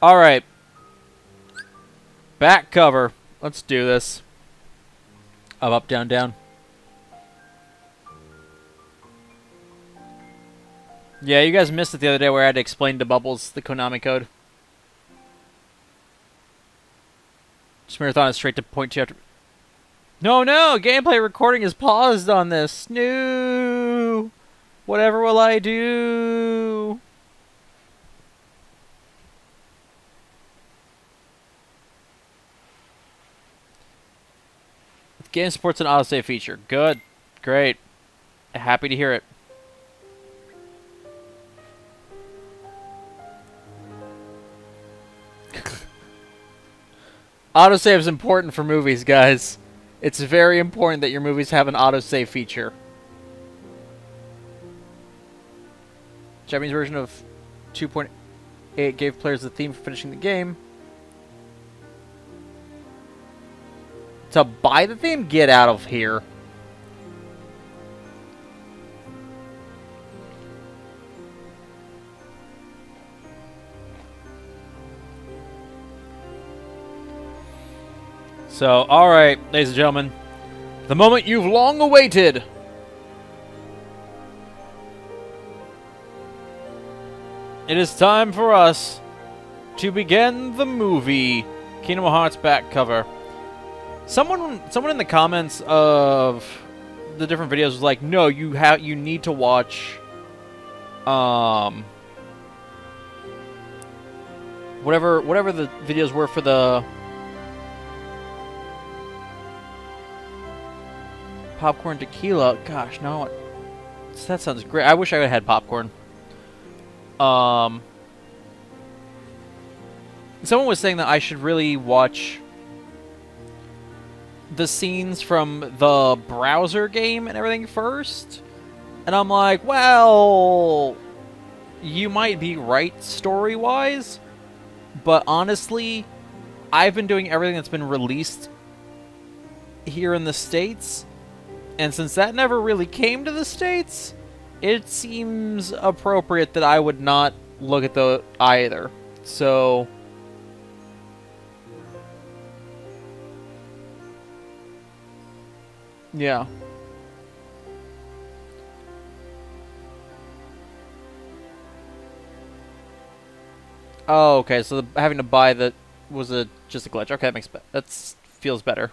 Alright. Back cover. Let's do this. Up, down, down. Yeah, you guys missed it the other day where I had to explain to Bubbles the Konami code. Marathon is straight to point 2 after... No, no! Gameplay recording is paused on this. No! Whatever will I do? The game supports an autosave feature. Good. Great. Happy to hear it. Autosave is important for movies, guys. It's very important that your movies have an autosave feature. Japanese version of 2.8 gave players the theme for finishing the game. To buy the theme? Get out of here. So, alright, ladies and gentlemen. The moment you've long awaited. It is time for us to begin the movie Kingdom Hearts back cover. Someone in the comments of the different videos was like, "No, you need to watch whatever the videos were for the popcorn tequila." Gosh, no. That sounds great. I wish I would have had popcorn. Someone was saying that I should really watch the scenes from the browser game and everything first. And I'm like, well, you might be right story-wise, but honestly, I've been doing everything that's been released here in the States. And since that never really came to the States, it seems appropriate that I would not look at the either. So, yeah. Oh, okay. So having to buy the was just a glitch. Okay, that feels better.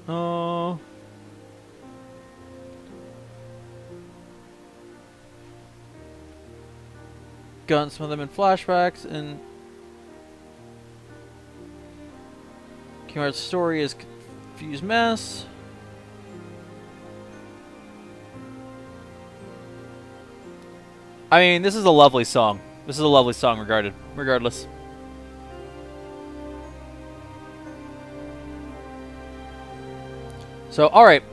Oh. Got some of them in flashbacks, and Kingdom Hearts' story is confused mess. I mean, this is a lovely song. This is a lovely song, regardless. So, alright.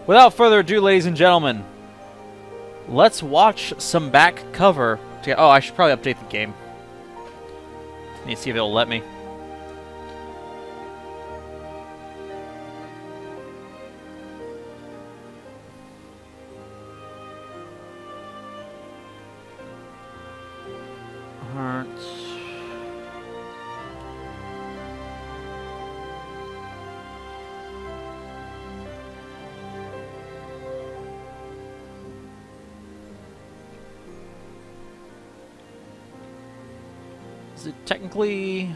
Without further ado, ladies and gentlemen, let's watch some back cover. Oh, I should probably update the game. Need to see if it'll let me. Hearts. Is it technically...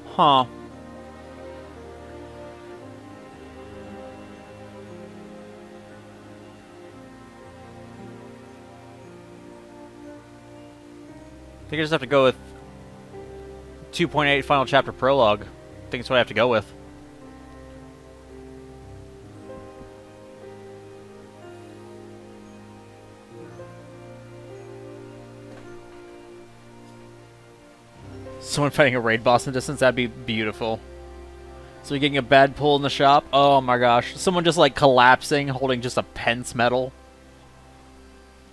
Huh. I think I just have to go with 2.8 Final Chapter Prologue. I think that's what I have to go with. Someone fighting a raid boss in the distance, that'd be beautiful. So you're getting a bad pull in the shop? Oh my gosh. Someone just like collapsing, holding just a pence medal.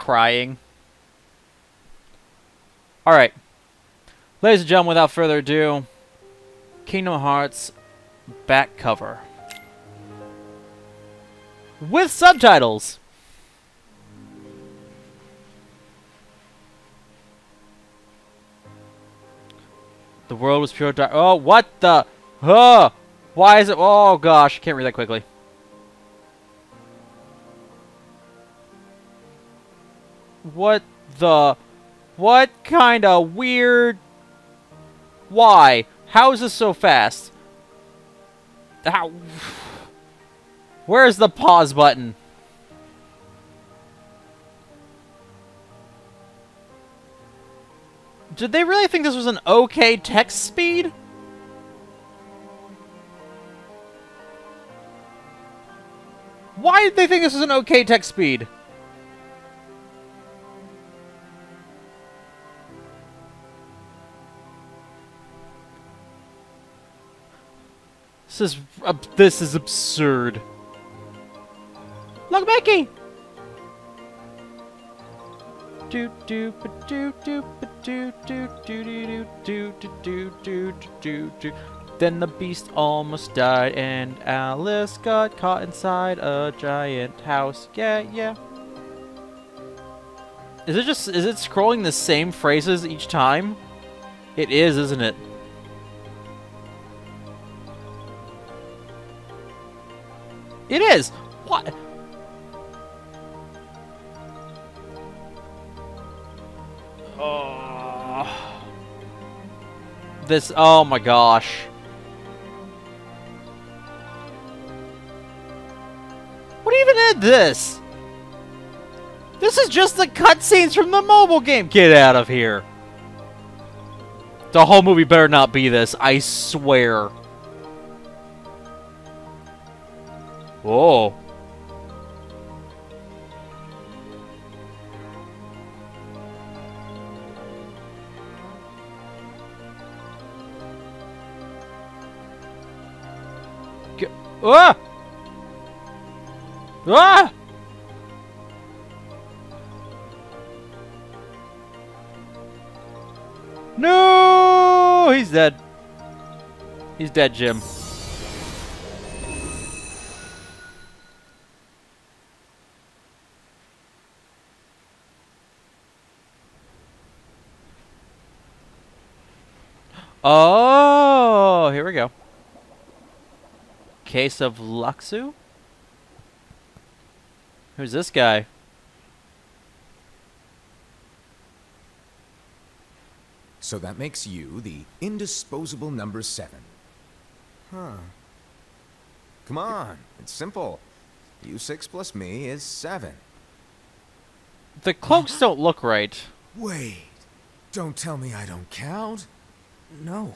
crying. Alright. Ladies and gentlemen, without further ado, Kingdom Hearts back cover. With subtitles! The world was pure dark. Oh, what the? Why is it? Oh gosh, I can't read that quickly. What the? What kind of weird? Why? How is this so fast? How? Where's the pause button? Did they really think this was an okay text speed? Why did they think this was an okay text speed? This is absurd. Look, Mickey. Do do ba do do ba do do do do do do do do do. Then the beast almost died, and Alice got caught inside a giant house. Yeah, yeah. Is it scrolling the same phrases each time? It is, isn't it? It is! What? Oh. This, oh my gosh. What even is this? This is just the cutscenes from the mobile game. Get out of here. The whole movie better not be this, I swear. Whoa. Ah! Ah! No! He's dead. He's dead, Jim. Oh, here we go. Case of Luxu? Who's this guy? So that makes you the indisposable number 7. Huh. Come on, it's simple. You 6 plus me is 7. The cloaks don't look right. Wait, don't tell me I don't count. No.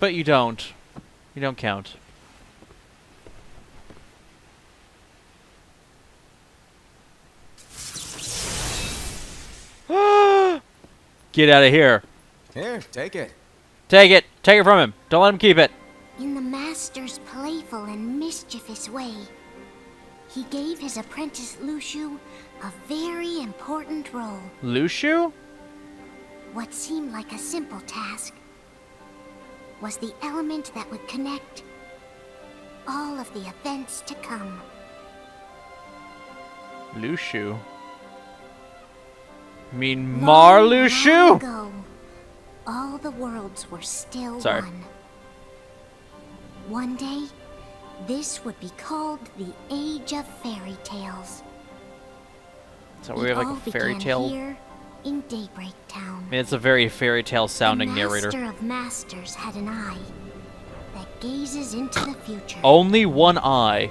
But you don't. You don't count. Get out of here. Here, take it. Take it. Take it from him. Don't let him keep it. In the master's playful and mischievous way, he gave his apprentice Luxu a very important role. Luxu? What seemed like a simple task was the element that would connect all of the events to come. Luxu? You mean Luxu? Long ago, all the worlds were still one. One day, this would be called the Age of Fairy Tales. So we have like a fairy tale here in Daybreak Town. I mean, it's a very fairy tale sounding narrator. The Master of Masters had an eye that gazes into the future. Only one eye.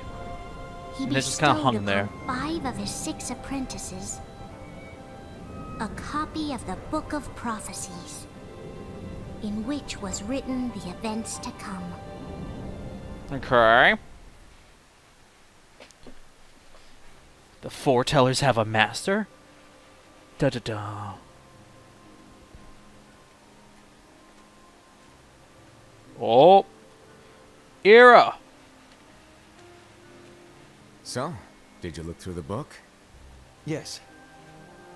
He and it's just kind of hung bestowed there. upon 5 of his 6 apprentices a copy of the Book of Prophecies, in which was written the events to come. Okay. The foretellers have a master? Da-da-da. Oh. Era. So, did you look through the book? Yes,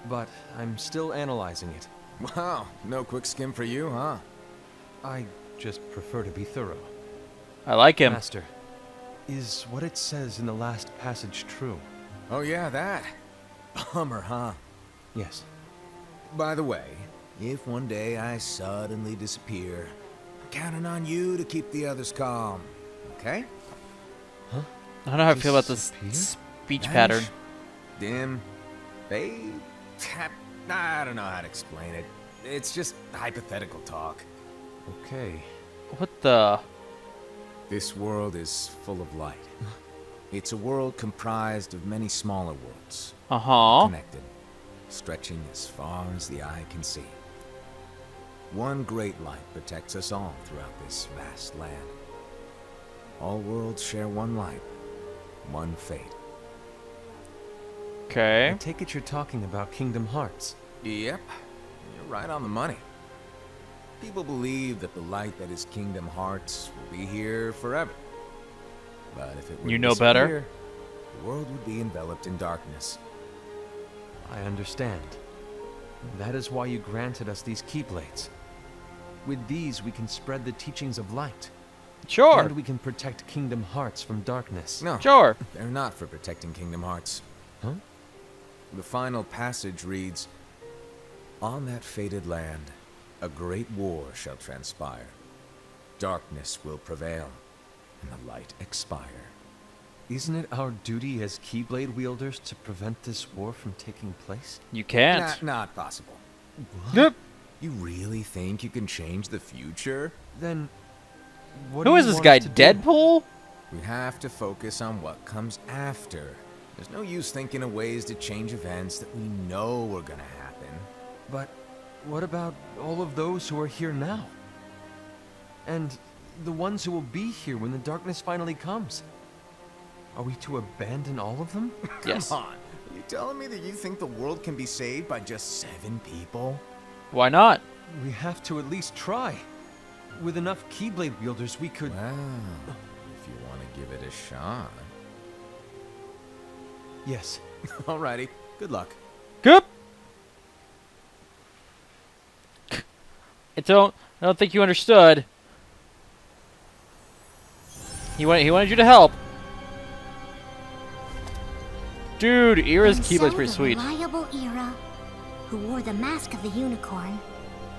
but I'm still analyzing it. Wow, no quick skim for you, huh? I just prefer to be thorough. I like him. Master, is what it says in the last passage true? Oh yeah, that. Bummer, huh? Yes. By the way, if one day I suddenly disappear, I'm counting on you to keep the others calm, okay? Huh? I don't know how I feel about this Disappear? speech Vanish, pattern. dim, fade. I don't know how to explain it. It's just hypothetical talk. Okay. What the? This world is full of light. It's a world comprised of many smaller worlds, Uh-huh. connected, stretching as far as the eye can see. One great light protects us all throughout this vast land. All worlds share one light, one fate. I Okay. take it you're talking about Kingdom Hearts. Yep, you're right on the money. People believe that the light that is Kingdom Hearts will be here forever. But if it were You to know better. disappear, the world would be enveloped in darkness. I understand. That is why you granted us these Keyblades. With these, we can spread the teachings of light. Sure. And we can protect Kingdom Hearts from darkness. No, Sure. they're not for protecting Kingdom Hearts. Huh? The final passage reads, "On that fated land, a great war shall transpire. Darkness will prevail, and the light expire." Isn't it our duty as Keyblade wielders to prevent this war from taking place? You can't. Not possible. Yep. You really think you can change the future? Then, what Who do is you this want guy? us to do? Deadpool? We have to focus on what comes after. There's no use thinking of ways to change events that we know are gonna happen. But what about all of those who are here now? And the ones who will be here when the darkness finally comes? Are we to abandon all of them? Yes. Come on. Are you telling me that you think the world can be saved by just 7 people? Why not? We have to at least try. With enough Keyblade wielders, we could... Well, if you want to give it a shot. Yes. Alrighty, good luck. Goop. I don't think you understood. He wanted you to help. Dude, Ira's And Keyblade's so pretty the sweet. reliable Ira, who wore the mask of the unicorn,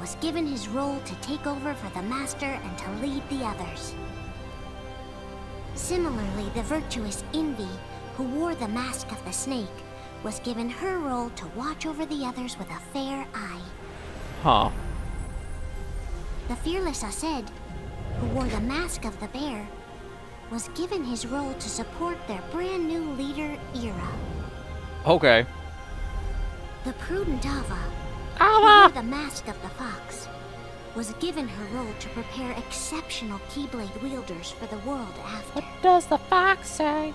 was given his role to take over for the master and to lead the others. Similarly, the virtuous Envy, who wore the mask of the snake, was given her role to watch over the others with a fair eye. Huh. The fearless Aced, who wore the mask of the bear, was given his role to support their brand new leader, Ira. Okay. The prudent Ava, who wore the mask of the fox, was given her role to prepare exceptional Keyblade wielders for the world after. does the fox say?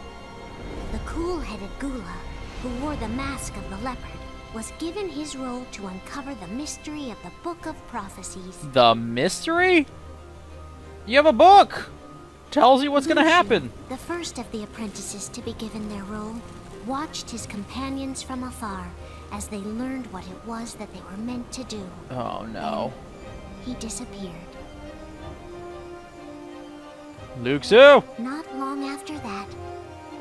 The cool-headed Gula, who wore the mask of the leopard, was given his role to uncover the mystery of the Book of Prophecies. The mystery? You have a book. Tells you what's gonna Lucian, happen. the first of the apprentices to be given their role, watched his companions from afar as they learned what it was that they were meant to do. Oh no. He disappeared. Luxu! Not long after that,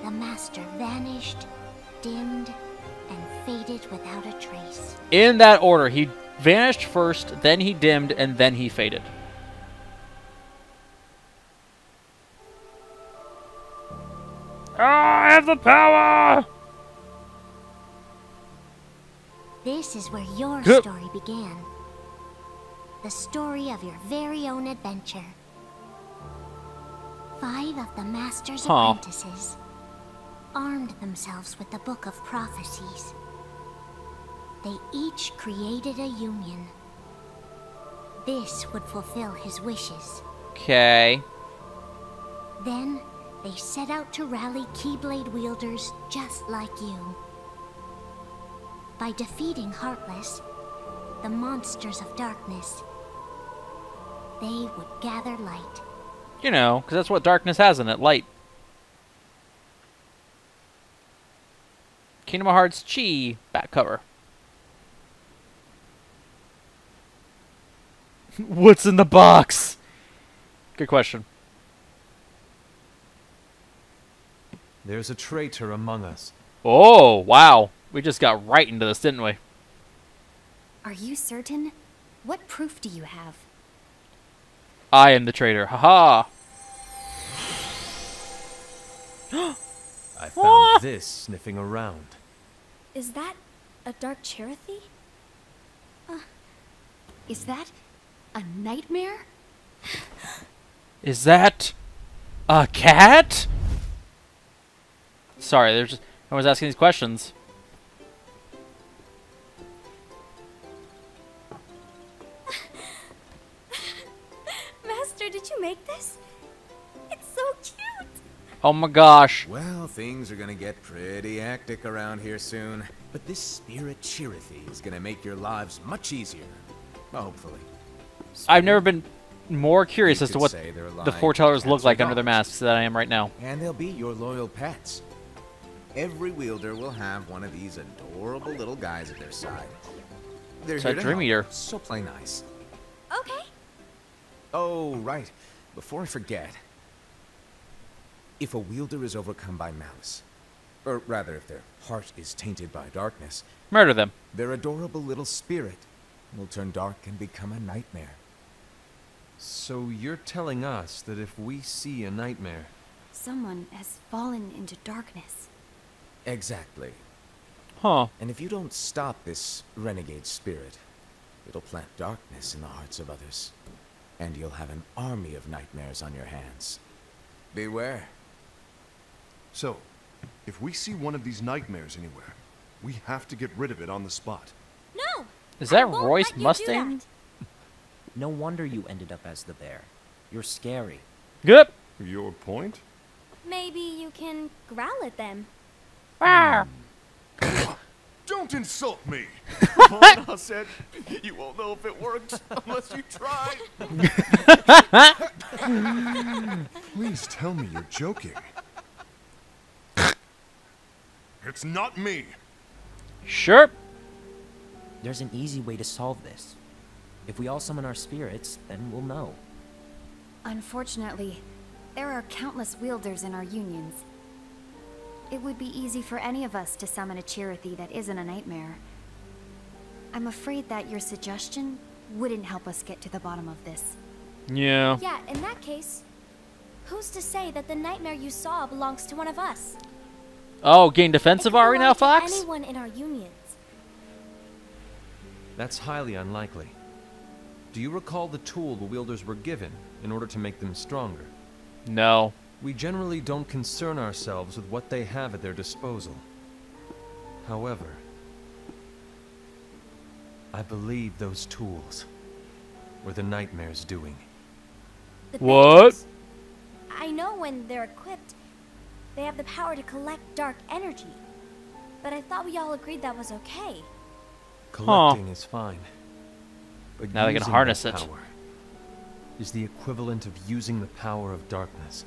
the master vanished, dimmed, and faded without a trace. In that order, he vanished first, then he dimmed, and then he faded. I have the power! This is where your Good. story began. The story of your very own adventure. 5 of the master's Huh. apprentices armed themselves with the Book of Prophecies. They each created a union. This would fulfill his wishes. Okay. Then, they set out to rally Keyblade wielders just like you. By defeating Heartless, the monsters of darkness, they would gather light. You know, because that's what darkness has in it, light. Kingdom Hearts Chi back cover. What's in the box? Good question. There's a traitor among us. Oh, wow. We just got right into this, didn't we? Are you certain? What proof do you have? I am the traitor. Haha. I found this sniffing around. Is that a dark Cherothy? Is that a nightmare? Is that a cat? Sorry, there's just I was asking these questions. Master, did you make this? It's so cute. Oh my gosh. Well, things are gonna get pretty hectic around here soon. But this spirit Cherothy is gonna make your lives much easier. Well, hopefully. I've never been more curious You as to could what say they're the like foretellers look cats or like under their dogs. masks that I am right now. And they'll be your loyal pets. Every wielder will have one of these adorable little guys at their side. They're It's here a to Dream help, Eater. so play nice. Okay. Oh, right. Before I forget. If a wielder is overcome by malice, or rather if their heart is tainted by darkness, Murder them. their adorable little spirit will turn dark and become a nightmare. So you're telling us that if we see a nightmare, Someone has fallen into darkness. Exactly. Huh. And if you don't stop this renegade spirit, it'll plant darkness in the hearts of others. And you'll have an army of nightmares on your hands. Beware. So, if we see one of these nightmares anywhere, we have to get rid of it on the spot. No! Is that I won't Royce let you do Mustang? that. No wonder you ended up as the bear. You're scary. Yep. Your point? Maybe you can growl at them. Don't insult me! Come on, Hassan. You won't know if it works unless you try. Please tell me you're joking. It's not me. Sure. There's an easy way to solve this. If we all summon our spirits, then we'll know. Unfortunately, there are countless wielders in our unions. It would be easy for any of us to summon a Cherothy that isn't a nightmare. I'm afraid that your suggestion wouldn't help us get to the bottom of this. Yeah. Yeah, in that case, who's to say that the nightmare you saw belongs to one of us? Oh, getting defensive It could are we now, belong to Fox? anyone in our unions. that's highly unlikely. Do you recall the tool the wielders were given in order to make them stronger? No. We generally don't concern ourselves with what they have at their disposal. However, I believe those tools were the nightmare's doing. The What? bangles. I know when they're equipped, they have the power to collect dark energy. But I thought we all agreed that was okay. Collecting is fine. But Now they can using harness that it. power is the equivalent of using the power of darkness.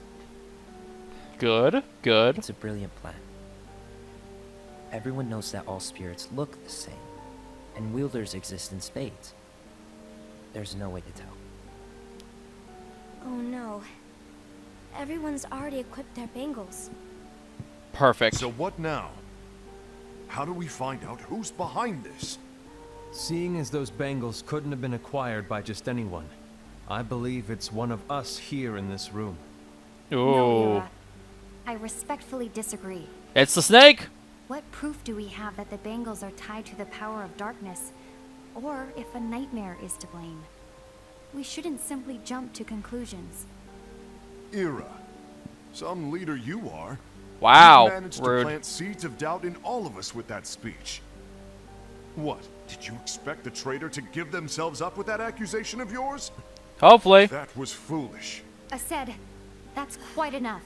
Good. Good. It's a brilliant plan. Everyone knows that all spirits look the same, and wielders exist in spades. There's no way to tell. Oh no. Everyone's already equipped their bangles. Perfect. So what now? How do we find out who's behind this? Seeing as those bangles couldn't have been acquired by just anyone, I believe it's one of us here in this room. No, Ooh. Ira. I respectfully disagree. It's the snake. What proof do we have that the bangles are tied to the power of darkness? Or if a nightmare is to blame? We shouldn't simply jump to conclusions. Ira. Some leader you are. Wow. You managed to Rude. plant seeds of doubt in all of us with that speech. What? Did you expect the traitor to give themselves up with that accusation of yours? Hopefully. That was foolish. I said, that's quite enough.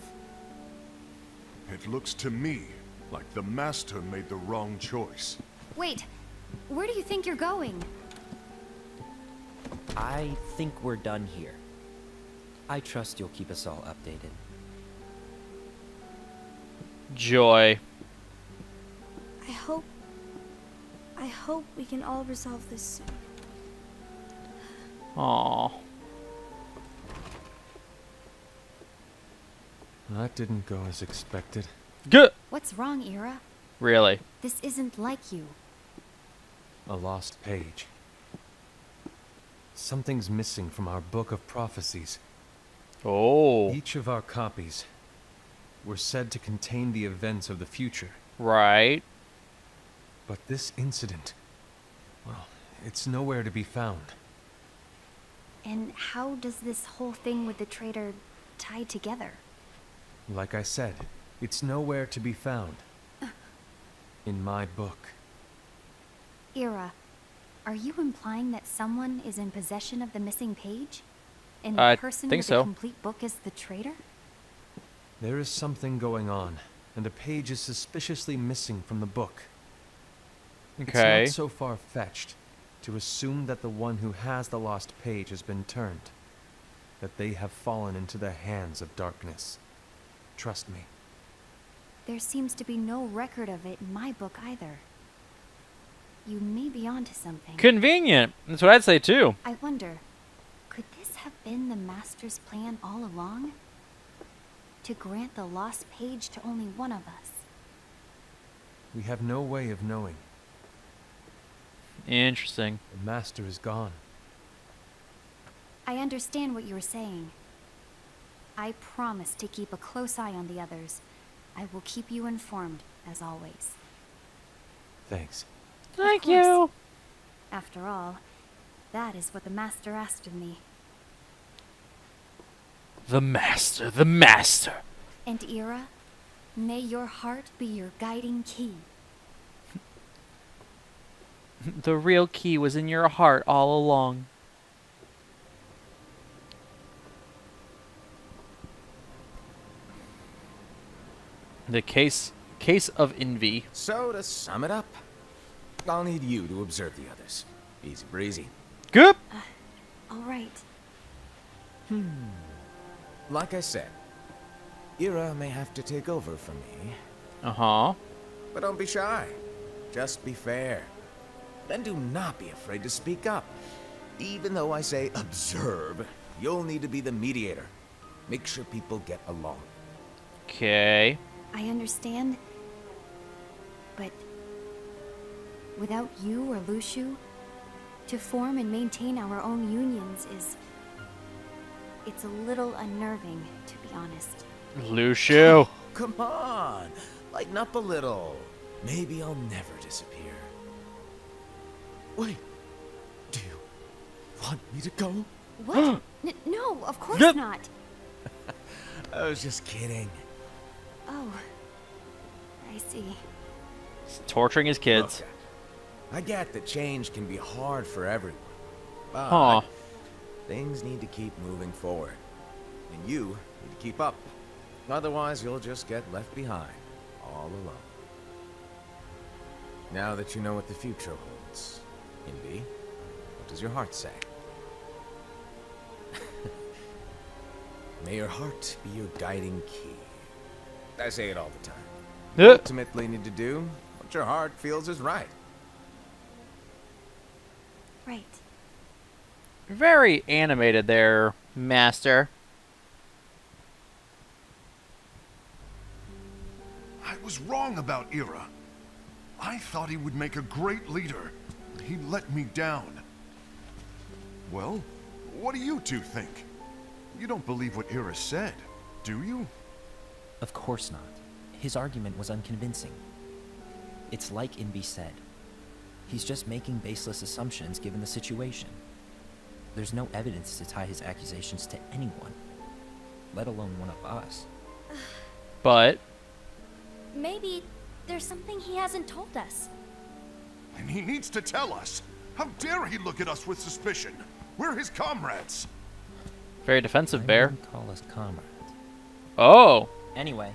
It looks to me like the Master made the wrong choice. Wait, where do you think you're going? I think we're done here. I trust you'll keep us all updated. Joy. I hope we can all resolve this soon. Aww. That didn't go as expected. Good. What's wrong, Ira? Really? This isn't like you. A lost page. Something's missing from our book of prophecies. Oh. Each of our copies were said to contain the events of the future. Right. But this incident, well, it's nowhere to be found. And how does this whole thing with the traitor tie together? Like I said, it's nowhere to be found. In my book. Ira, are you implying that someone is in possession of the missing page? And I the person think with so. the complete book is the traitor? There is something going on, and a page is suspiciously missing from the book. Okay. It's not so far-fetched to assume that the one who has the lost page has been turned, that they have fallen into the hands of darkness. Trust me. There seems to be no record of it in my book either. You may be onto something. Convenient. That's what I'd say too. I wonder, could this have been the Master's plan all along? To grant the lost page to only one of us? We have no way of knowing. Interesting. The Master is gone. I understand what you're saying. I promise to keep a close eye on the others. I will keep you informed, as always. Thanks. Thank course. you. After all, that is what the Master asked of me. The Master. The Master. And Ira, may your heart be your guiding key. The real key was in your heart all along. The case of envy. So, to sum it up, I'll need you to observe the others. Easy breezy. Good. All right. Like I said, Ira may have to take over from me, Uh-huh. but don't be shy. Just be fair. Then do not be afraid to speak up. Even though I say observe, you'll need to be the mediator. Make sure people get along. Okay. I understand. But without you or Luciu, to form and maintain our own unions is... it's a little unnerving, to be honest. Luciu. Come on, lighten up a little. Maybe I'll never disappear. Wait, do you want me to go? What? No, of course Yep. not. I was just kidding. Oh, I see. He's torturing his kids. Okay. I get that change can be hard for everyone. But Aw. things need to keep moving forward. And you need to keep up. Otherwise, you'll just get left behind, all alone. Now that you know what the future holds, Indy, what does your heart say? May your heart be your guiding key. I say it all the time. You ultimately need to do what your heart feels is right. Right. Very animated there, Master. I was wrong about Ira. I thought he would make a great leader, but he let me down. Well, what do you two think? You don't believe what Ira said, do you? Of course not. His argument was unconvincing. It's like Inby said. He's just making baseless assumptions given the situation. There's no evidence to tie his accusations to anyone, let alone one of us. But Maybe there's something he hasn't told us. And he needs to tell us. How dare he look at us with suspicion? We're his comrades. very defensive, I Bear. wouldn't call us comrades. Oh, Anyway,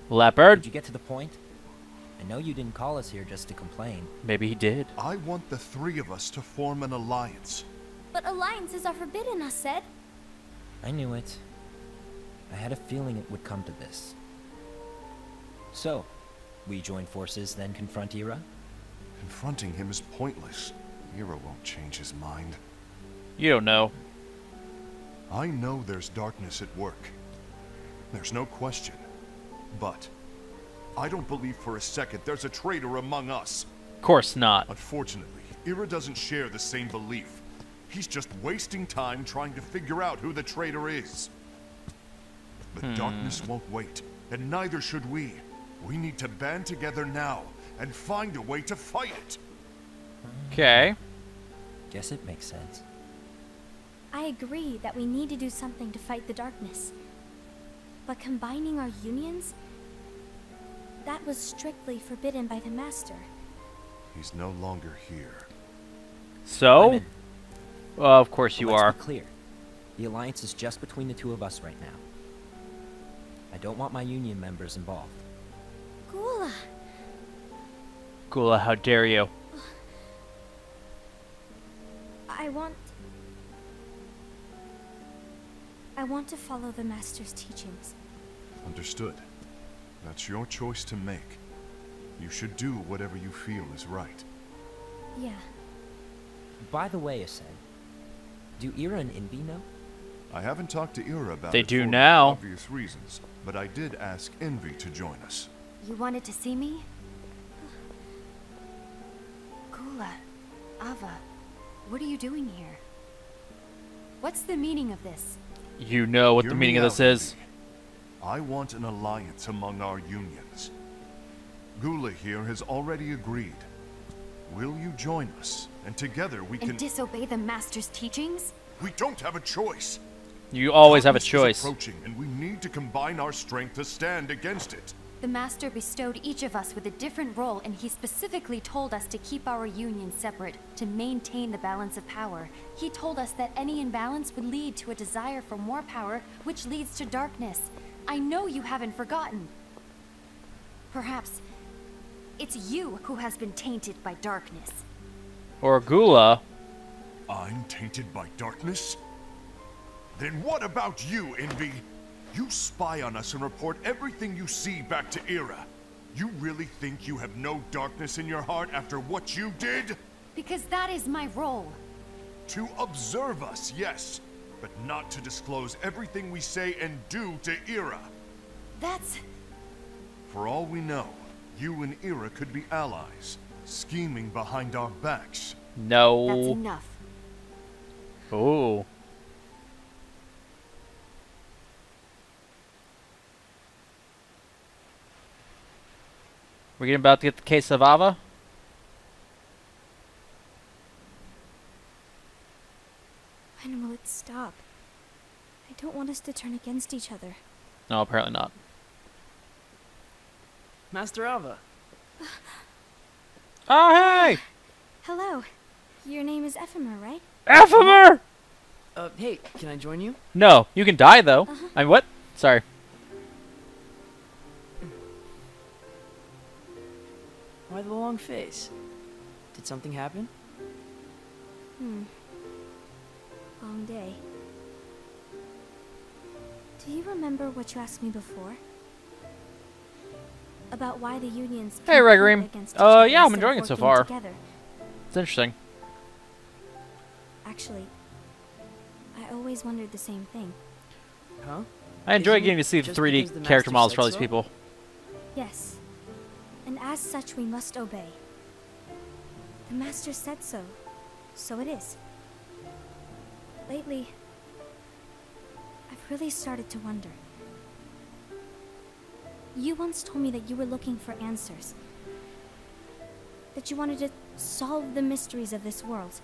leopard. did you get to the point? I know you didn't call us here just to complain. Maybe he did. I want the three of us to form an alliance. But alliances are forbidden, us said. I knew it. I had a feeling it would come to this. So, We join forces, then confront Ira? Confronting him is pointless. Ira won't change his mind. You don't know. I know there's darkness at work. There's no question. But I don't believe for a second there's a traitor among us. Of course not. Unfortunately, Ira doesn't share the same belief. He's just wasting time trying to figure out who the traitor is. The darkness won't wait, and neither should we. We need to band together now and find a way to fight it. Okay. Guess it makes sense. I agree that we need to do something to fight the darkness. But combining our unions? That was strictly forbidden by the Master. He's no longer here. So? I'm in. Of course you Let's are. be clear. The alliance is just between the two of us right now. I don't want my union members involved. Gula! Gula, how dare you? I want to follow the Master's teachings. Understood. That's your choice to make. You should do whatever you feel is right. Yeah. By the way, Ascend, do Ira and Envy know? I haven't talked to Ira about They it do for now. obvious reasons, but I did ask Envy to join us. You wanted to see me? Gula, Ava, what are you doing here? What's the meaning of this? You know what Hear the me meaning of out, this is. Envy. I want an alliance among our unions. Gula here has already agreed. Will you join us? And together we can... And disobey the Master's teachings? We don't have a choice. You always have a Darkness is choice. approaching, and we need to combine our strength to stand against it. The Master bestowed each of us with a different role, and he specifically told us to keep our union separate, to maintain the balance of power. He told us that any imbalance would lead to a desire for more power, which leads to darkness. I know you haven't forgotten. Perhaps it's you who has been tainted by darkness. Or Gula. I'm tainted by darkness? Then what about you, Envy? You spy on us and report everything you see back to Ira. You really think you have no darkness in your heart after what you did? Because that is my role. To observe us, yes, but not to disclose everything we say and do to Ira. That's... For all we know, you and Ira could be allies, scheming behind our backs. that's No. enough. Oh. We're about to get the case of Ava? When will it stop? I don't want us to turn against each other. No, apparently not. Master Ava. Oh, hey! Hello. Your name is Ephemer, right? Ephemer! Hey, can I join you? No, you can die, though. I mean, what? Sorry. Why the long face? Did something happen? Long day. Do you remember what you asked me before? About why the unions Hey, compete Regrim. against each other Yeah, I'm instead of enjoying it so working far. together. It's interesting. Actually, I always wondered the same thing. Huh? I enjoy Isn't getting it to see the just 3D because the character Master models said for all these so? people. Yes. And as such, we must obey. The Master said so. So it is. Lately, I've really started to wonder. You once told me that you were looking for answers. That you wanted to solve the mysteries of this world.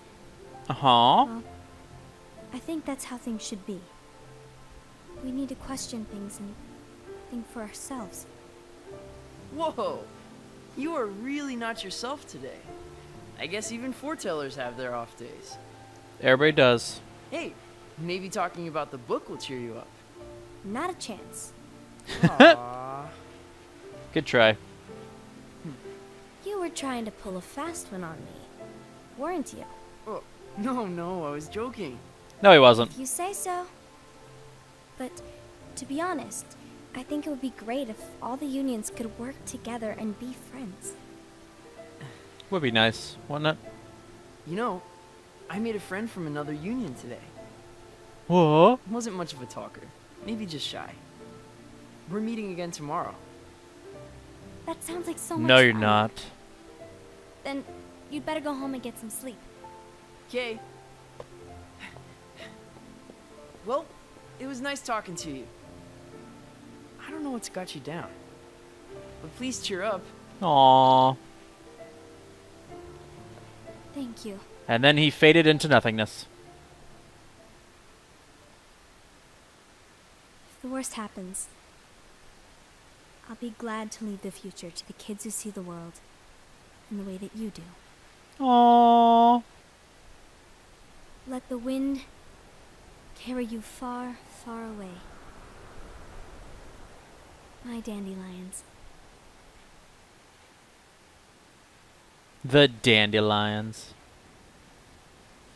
Uh-huh. Well, I think that's how things should be. We need to question things and think for ourselves. Whoa! You are really not yourself today. I guess even foretellers have their off days. Everybody does. Hey, maybe talking about the book will cheer you up. Not a chance. Aww. Good try. You were trying to pull a fast one on me, weren't you? Oh, no, I was joking. No, he wasn't. If you say so. But, to be honest, I think it would be great if all the unions could work together and be friends. Would be nice, wouldn't it? You know, I made a friend from another union today. What? Wasn't much of a talker. Maybe just shy. We're meeting again tomorrow. That sounds like so much No, you're fun. not. Then you'd better go home and get some sleep. Okay. Well, it was nice talking to you. I don't know what's got you down. But please cheer up. Aww. Thank you. And then he faded into nothingness. If the worst happens, I'll be glad to leave the future to the kids who see the world in the way that you do. Aww. Let the wind carry you far, far away. My dandelions. The dandelions.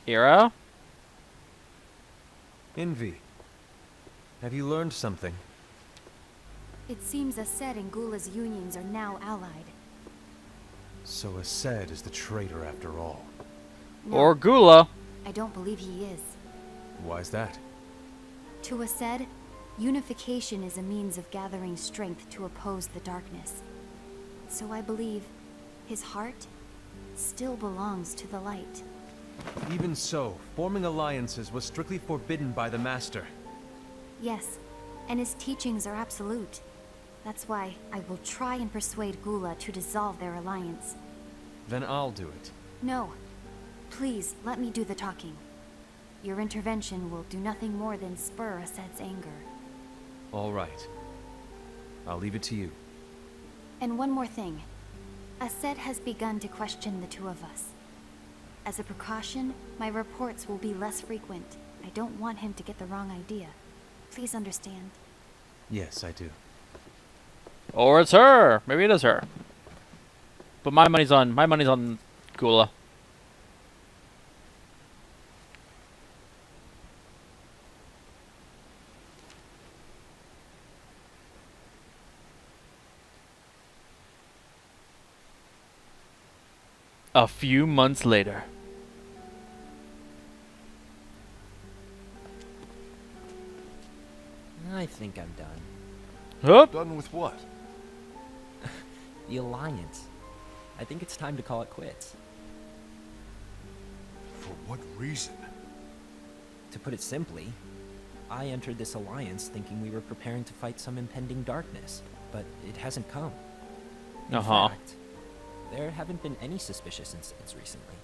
Ira? Envy. Have you learned something? It seems Ased and Gula's unions are now allied. So Ased is the traitor after all. No, Or Gula? I don't believe he is. Why's that? To Ased, unification is a means of gathering strength to oppose the darkness. So I believe his heart still belongs to the light. Even so, forming alliances was strictly forbidden by the Master. Yes, and his teachings are absolute. That's why I will try and persuade Gula to dissolve their alliance. Then I'll do it. No. Please, let me do the talking. Your intervention will do nothing more than spur Ased's anger. All right. I'll leave it to you. And one more thing. Ased has begun to question the two of us. As a precaution, my reports will be less frequent. I don't want him to get the wrong idea. Please understand. Yes, I do. Or it's her. Maybe it is her. But my money's on Gula. A few months later. I think I'm done. Hup. Done with what? The Alliance. I think it's time to call it quits. For what reason? To put it simply, I entered this alliance thinking we were preparing to fight some impending darkness, but it hasn't come. In fact, there haven't been any suspicious incidents recently.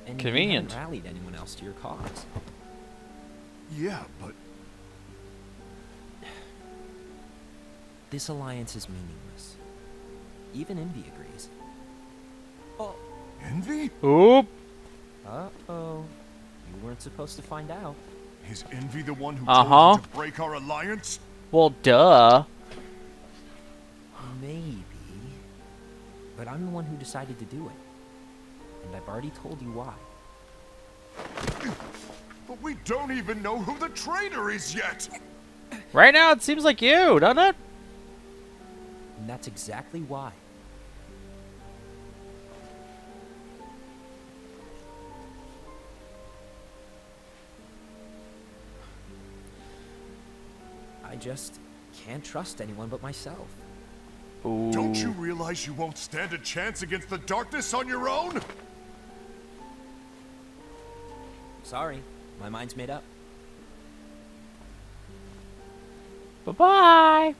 And Convenient. you haven't rallied anyone else to your cause. Yeah, but This alliance is meaningless. Even Envy agrees. Oh, Envy? Oop. uh-oh. You weren't supposed to find out. Is Envy the one who Uh-huh. told you to break our alliance? Well, duh. Maybe. But I'm the one who decided to do it. And I've already told you why. But we don't even know who the traitor is yet! Right now, it seems like you, doesn't it? And that's exactly why. I just can't trust anyone but myself. Ooh. Don't you realize you won't stand a chance against the darkness on your own? Sorry, my mind's made up. Bye-bye.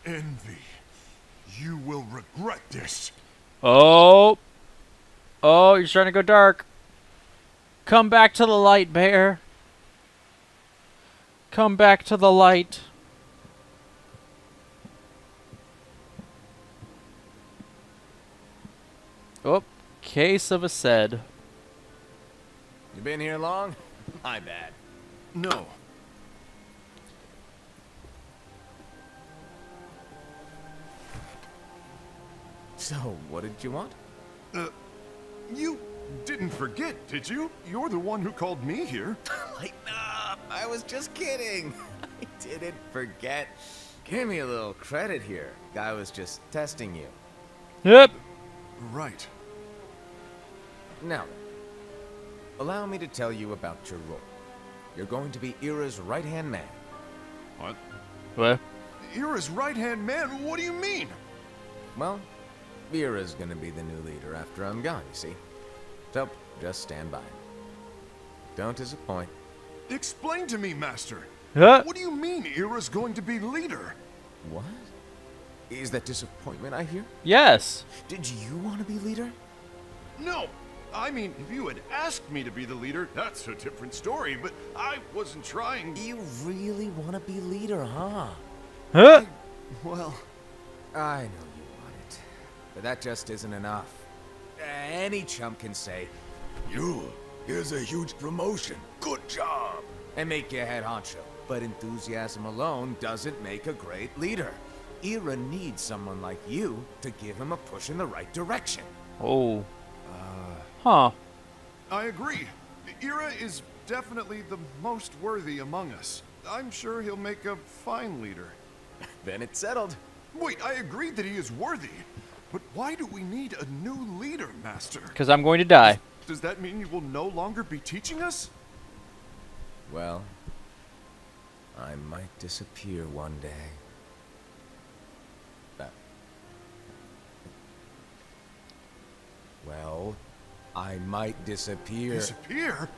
Envy, you will regret this. Oh. Oh, you're trying to go dark. Come back to the light, bear. Come back to the light. Oh, case of Ased. You been here long? My bad. No. So, what did you want? You didn't forget, did you? You're the one who called me here. Lighten up! I was just kidding. I didn't forget. Give me a little credit here. Guy was just testing you. Yep. Right. Now, allow me to tell you about your role. You're going to be Ira's right-hand man. What? What? Ira's right-hand man? What do you mean? Well, Ira's gonna be the new leader after I'm gone, you see. So, just stand by. Don't disappoint. Explain to me, Master. Huh? What do you mean Ira's going to be leader? What? Is that disappointment I hear? Yes. Did you want to be leader? No! I mean, if you had asked me to be the leader, that's a different story, but I wasn't trying. You really want to be leader, huh? Huh? Well, I know you want it, but that just isn't enough. Any chump can say, here's a huge promotion, good job, and make you head honcho. But enthusiasm alone doesn't make a great leader. Ira needs someone like you to give him a push in the right direction. Oh. Huh. I agree. Ira is definitely the most worthy among us. I'm sure he'll make a fine leader. Then it's settled. Wait, I agree that he is worthy. But why do we need a new leader, Master? Because I'm going to die. Does that mean you will no longer be teaching us? Well, I might disappear one day. Well, I might disappear. Disappear?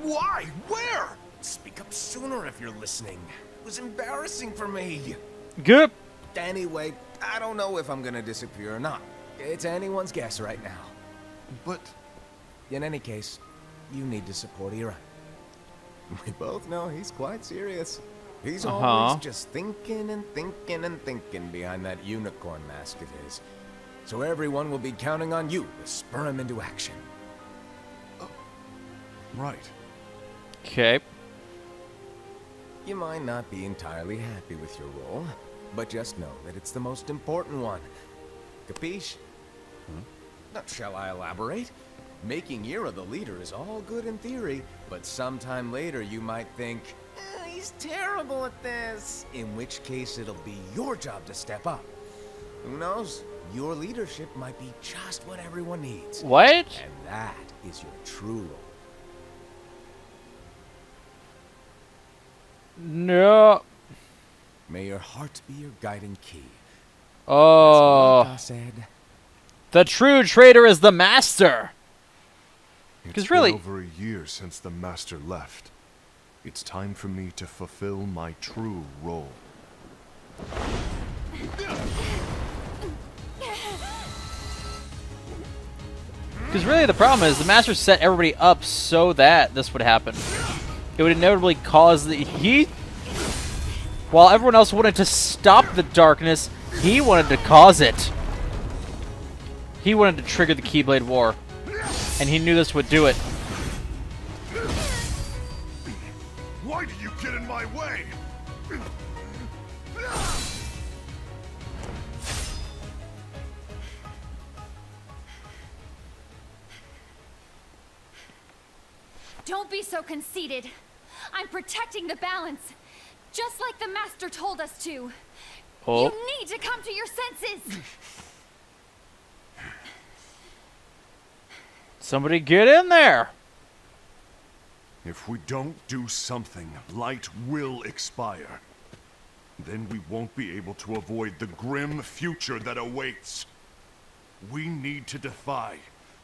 Why? Where? Speak up sooner if you're listening. It was embarrassing for me. Good. Anyway, I don't know if I'm gonna disappear or not. It's anyone's guess right now. But In any case, you need to support Ira. We both know he's quite serious. He's always just thinking and thinking and thinking behind that unicorn mask of his. So everyone will be counting on you to spur him into action. right. Okay. You might not be entirely happy with your role, but just know that it's the most important one. Capiche? Shall I elaborate? Making Ira the leader is all good in theory, but sometime later you might think, he's terrible at this. In which case it'll be your job to step up. Who knows? Your leadership might be just what everyone needs. What? And that is your true role. No. May your heart be your guiding key. Oh. As Malaka said. The true traitor is the master. It's 'Cause been really- over a year since the Master left. It's time for me to fulfill my true role. Because really the problem is the master set everybody up so that this would happen. It would inevitably cause the while everyone else wanted to stop the darkness, he wanted to cause it. He wanted to trigger the Keyblade War. And he knew this would do it. Why do you get in my way? Don't be so conceited. I'm protecting the balance, just like the master told us to. Oh. You need to come to your senses. Somebody get in there. If we don't do something, light will expire. Then we won't be able to avoid the grim future that awaits. We need to defy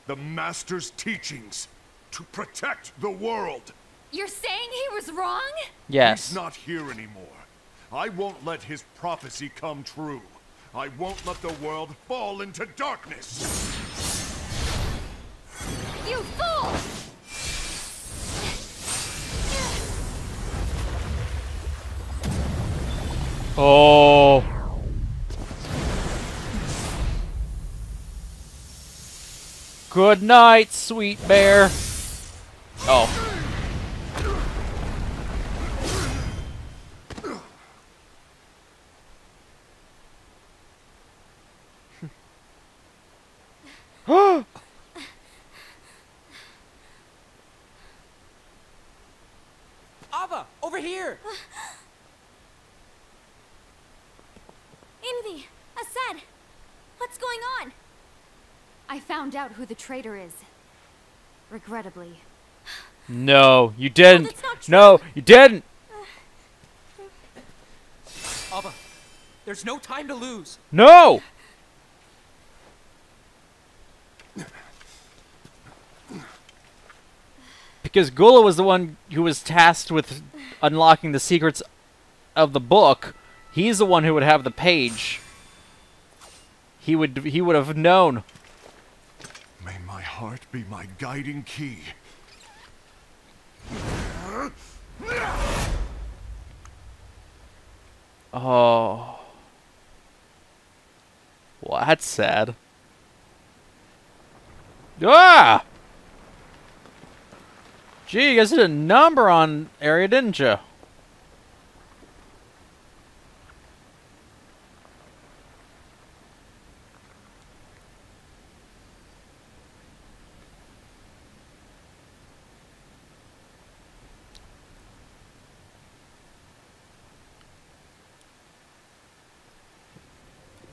the Master's teachings to protect the world. You're saying he was wrong? Yes. He's not here anymore. I won't let his prophecy come true. I won't let the world fall into darkness. You fool! Oh. Good night, sweet bear. Oh. on? I found out who the traitor is. Regrettably. No, you didn't. that's not true. No, you didn't. Abba, there's no time to lose. No. Because Gula was the one who was tasked with unlocking the secrets of the book. He's the one who would have the page. He would have known. May my heart be my guiding key. Oh. Well, that's sad. Ah! Gee, you guys did a number on area, didn't you?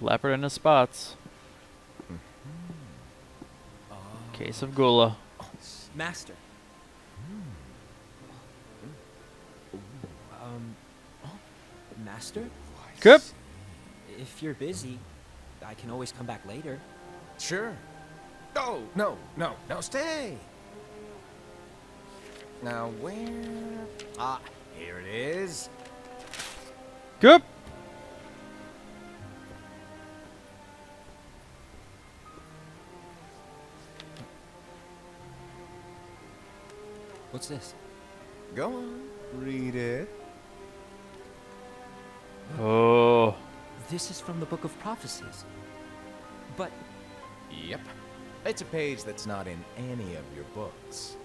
Leopard in his spots. Case of Gula. Master. Master? Good. If you're busy, I can always come back later. Sure. Oh, no, stay. Now where? Ah, here it is. Good. What's this? Go on, read it. Oh. This is from the Book of Prophecies. But Yep. It's a page that's not in any of your books.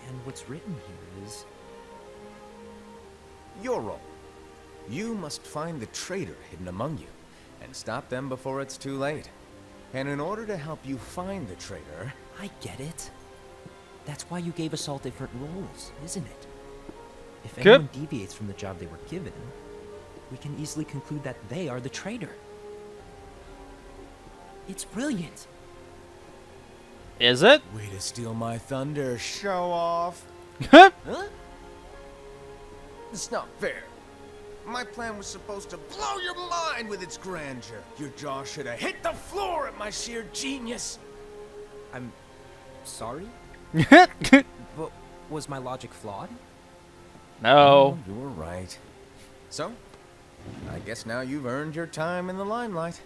and what's written here is Your role. You must find the traitor hidden among you, and stop them before it's too late. And in order to help you find the traitor... I get it. That's why you gave us all different roles, isn't it? If Good. anyone deviates from the job they were given, we can easily conclude that they are the traitor. It's brilliant. Is it? Way to steal my thunder, show off. Huh? Huh? It's not fair. My plan was supposed to blow your mind with its grandeur. Your jaw should have hit the floor at my sheer genius. I'm sorry, No. but was my logic flawed? Oh, you were right. So, I guess now you've earned your time in the limelight.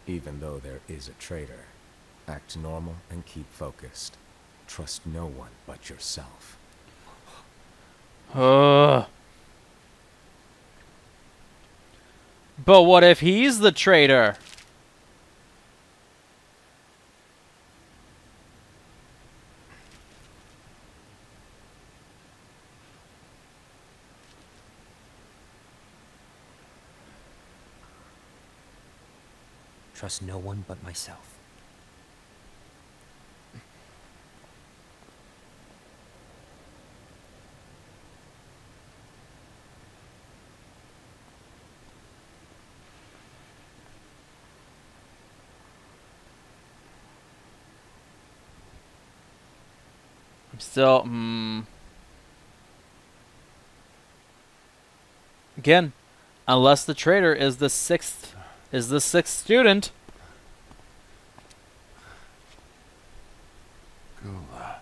Even though there is a traitor, act normal and keep focused. Trust no one but yourself. But what if he's the traitor? Trust no one but myself. I'm still, Again, unless the traitor is the sixth student. Gula.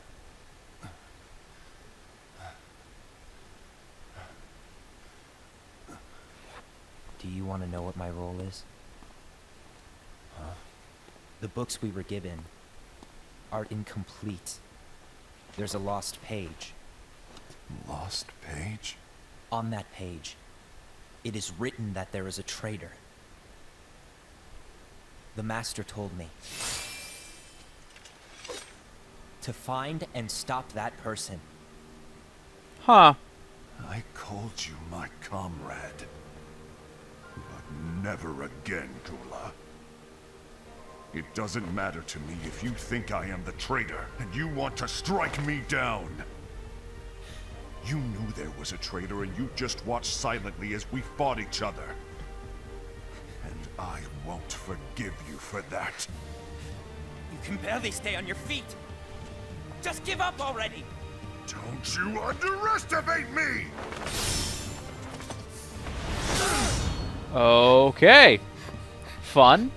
Do you want to know what my role is? Huh? The books we were given are incomplete. There's a lost page. Lost page? On that page, it is written that there is a traitor. The master told me to find and stop that person. Huh. I called you my comrade. But never again, Gula. It doesn't matter to me if you think I am the traitor, and you want to strike me down. You knew there was a traitor and you just watched silently as we fought each other. And I won't forgive you for that. You can barely stay on your feet. Just give up already. Don't you underestimate me! Okay. Fun.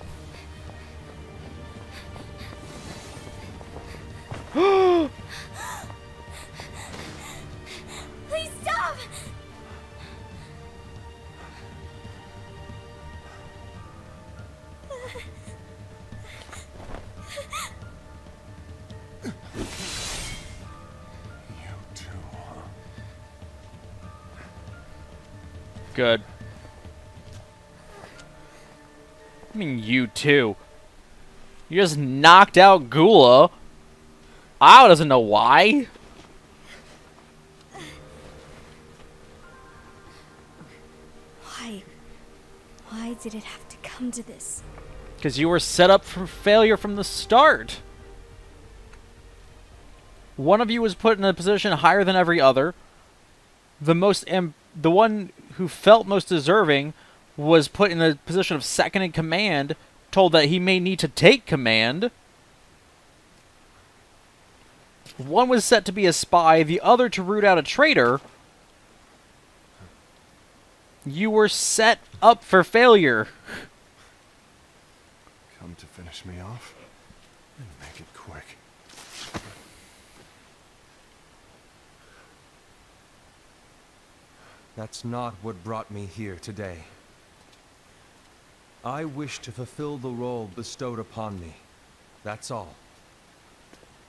Please stop! You too, huh? Good. I mean, you too. You just knocked out Gula. Ao doesn't know why. Why did it have to come to this? Because you were set up for failure from the start. One of you was put in a position higher than every other. The one who felt most deserving was put in a position of second in command, told that he may need to take command. One was set to be a spy, the other to root out a traitor. You were set up for failure. Come to finish me off? And make it quick. That's not what brought me here today. I wish to fulfill the role bestowed upon me. That's all.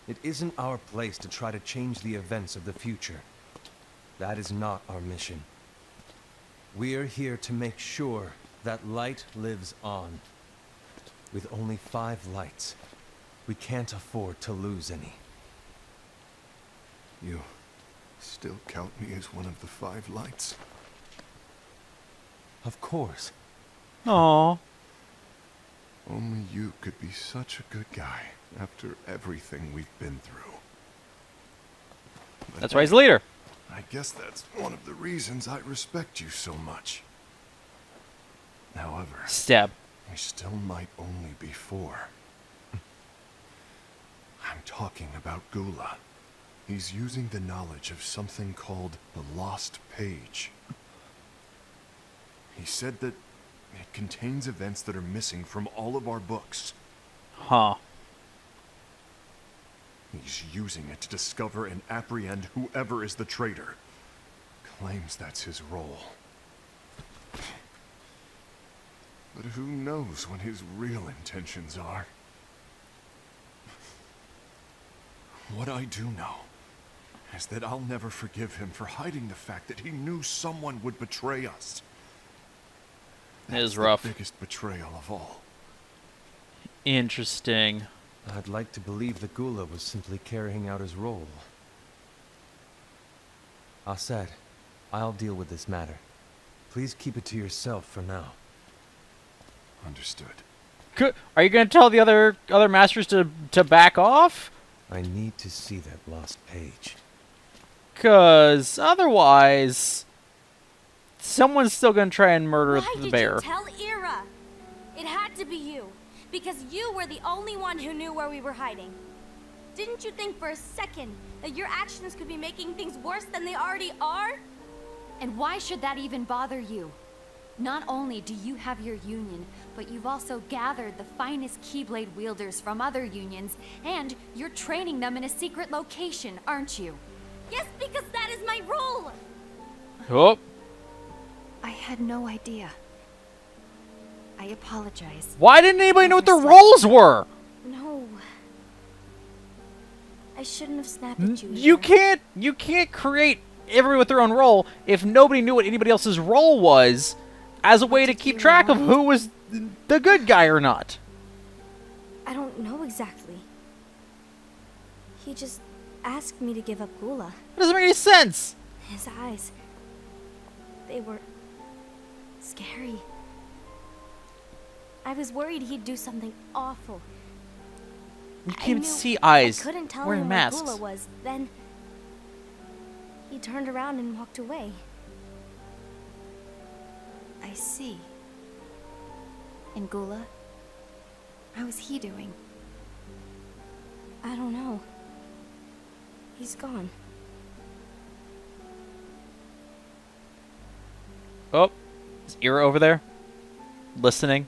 It isn't our place to try to change the events of the future. That is not our mission. We are here to make sure that light lives on. With only 5 lights, we can't afford to lose any. You still count me as one of the 5 lights? Of course. Aww. Only you could be such a good guy after everything we've been through. But That's why he's the leader. I guess that's one of the reasons I respect you so much. However, Stab. we still might only be 4. I'm talking about Gula. He's using the knowledge of something called the Lost Page. He said that it contains events that are missing from all of our books. Huh. He's using it to discover and apprehend whoever is the traitor. Claims that's his role. But who knows what his real intentions are? What I do know is that I'll never forgive him for hiding the fact that he knew someone would betray us. It is That's rough. the biggest betrayal of all. Interesting. I'd like to believe that Gula was simply carrying out his role. Aset, I'll deal with this matter. Please keep it to yourself for now. Understood. Are you going to tell the other masters to back off? I need to see that lost page. 'Cause otherwise, someone's still going to try and murder Why the did bear. you tell Ira? It had to be you, because you were the only one who knew where we were hiding. Didn't you think for a second that your actions could be making things worse than they already are? And why should that even bother you? Not only do you have your union, but you've also gathered the finest Keyblade wielders from other unions, and you're training them in a secret location, aren't you? Yes, because that is my role! Oh, I had no idea. I apologize. why didn't anybody know what their roles were? No. I shouldn't have snapped at you. You can't create everyone with their own role if nobody knew what anybody else's role was as a way to keep track of who was the good guy or not. I don't know exactly. He just asked me to give up Gula. That doesn't make any sense. His eyes. They were scary. I was worried he'd do something awful. You I can't even knew see eyes I couldn't tell wearing him masks. where Gula was. Then he turned around and walked away. I see. And Gula? How is he doing? I don't know. He's gone. Oh, is Ira over there? Listening?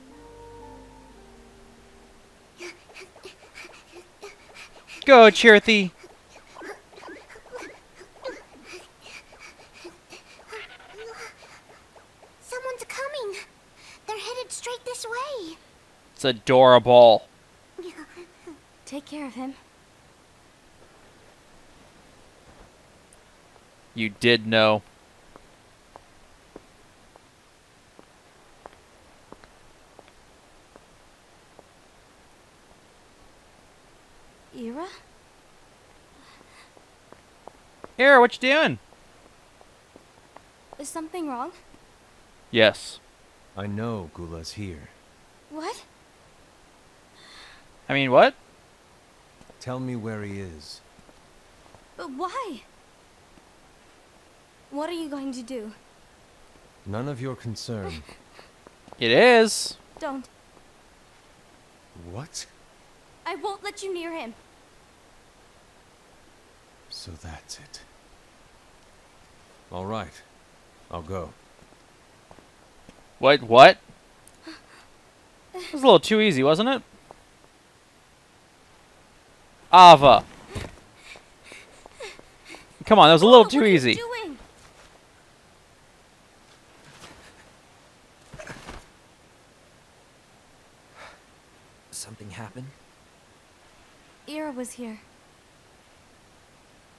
Go, Cherthi! Someone's coming. They're headed straight this way. It's adorable. Take care of him. You did know. Ira? Ira, what you doing? Is something wrong? Yes. I know Gula's here. What? I mean, what? Tell me where he is. But why? What are you going to do? None of your concern. It is. Don't. What? I won't let you near him. So that's it. All right. I'll go. What? What? It was a little too easy, wasn't it? Ava. Come on, that was a little too easy. What are you doing? Something happened? Ira was here.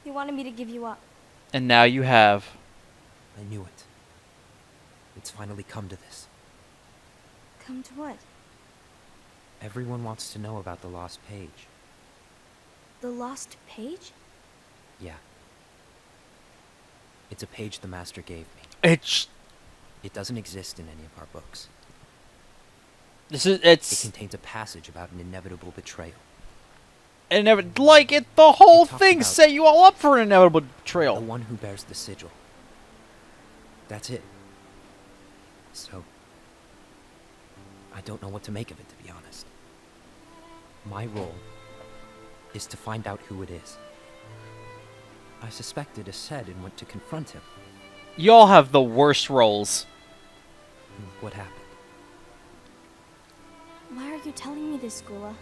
He wanted me to give you up. And now you have. I knew it. It's finally come to this. Come to what? Everyone wants to know about the lost page. The lost page? Yeah. It's a page the Master gave me. It doesn't exist in any of our books. It It contains a passage about an inevitable betrayal. the whole It talks thing about set you all up for an inevitable betrayal. The one who bears the sigil. That's it. So, I don't know what to make of it, to be honest. My role is to find out who it is. I suspected Ased and went to confront him. Y'all have the worst roles. And what happened? Why are you telling me this, Gula?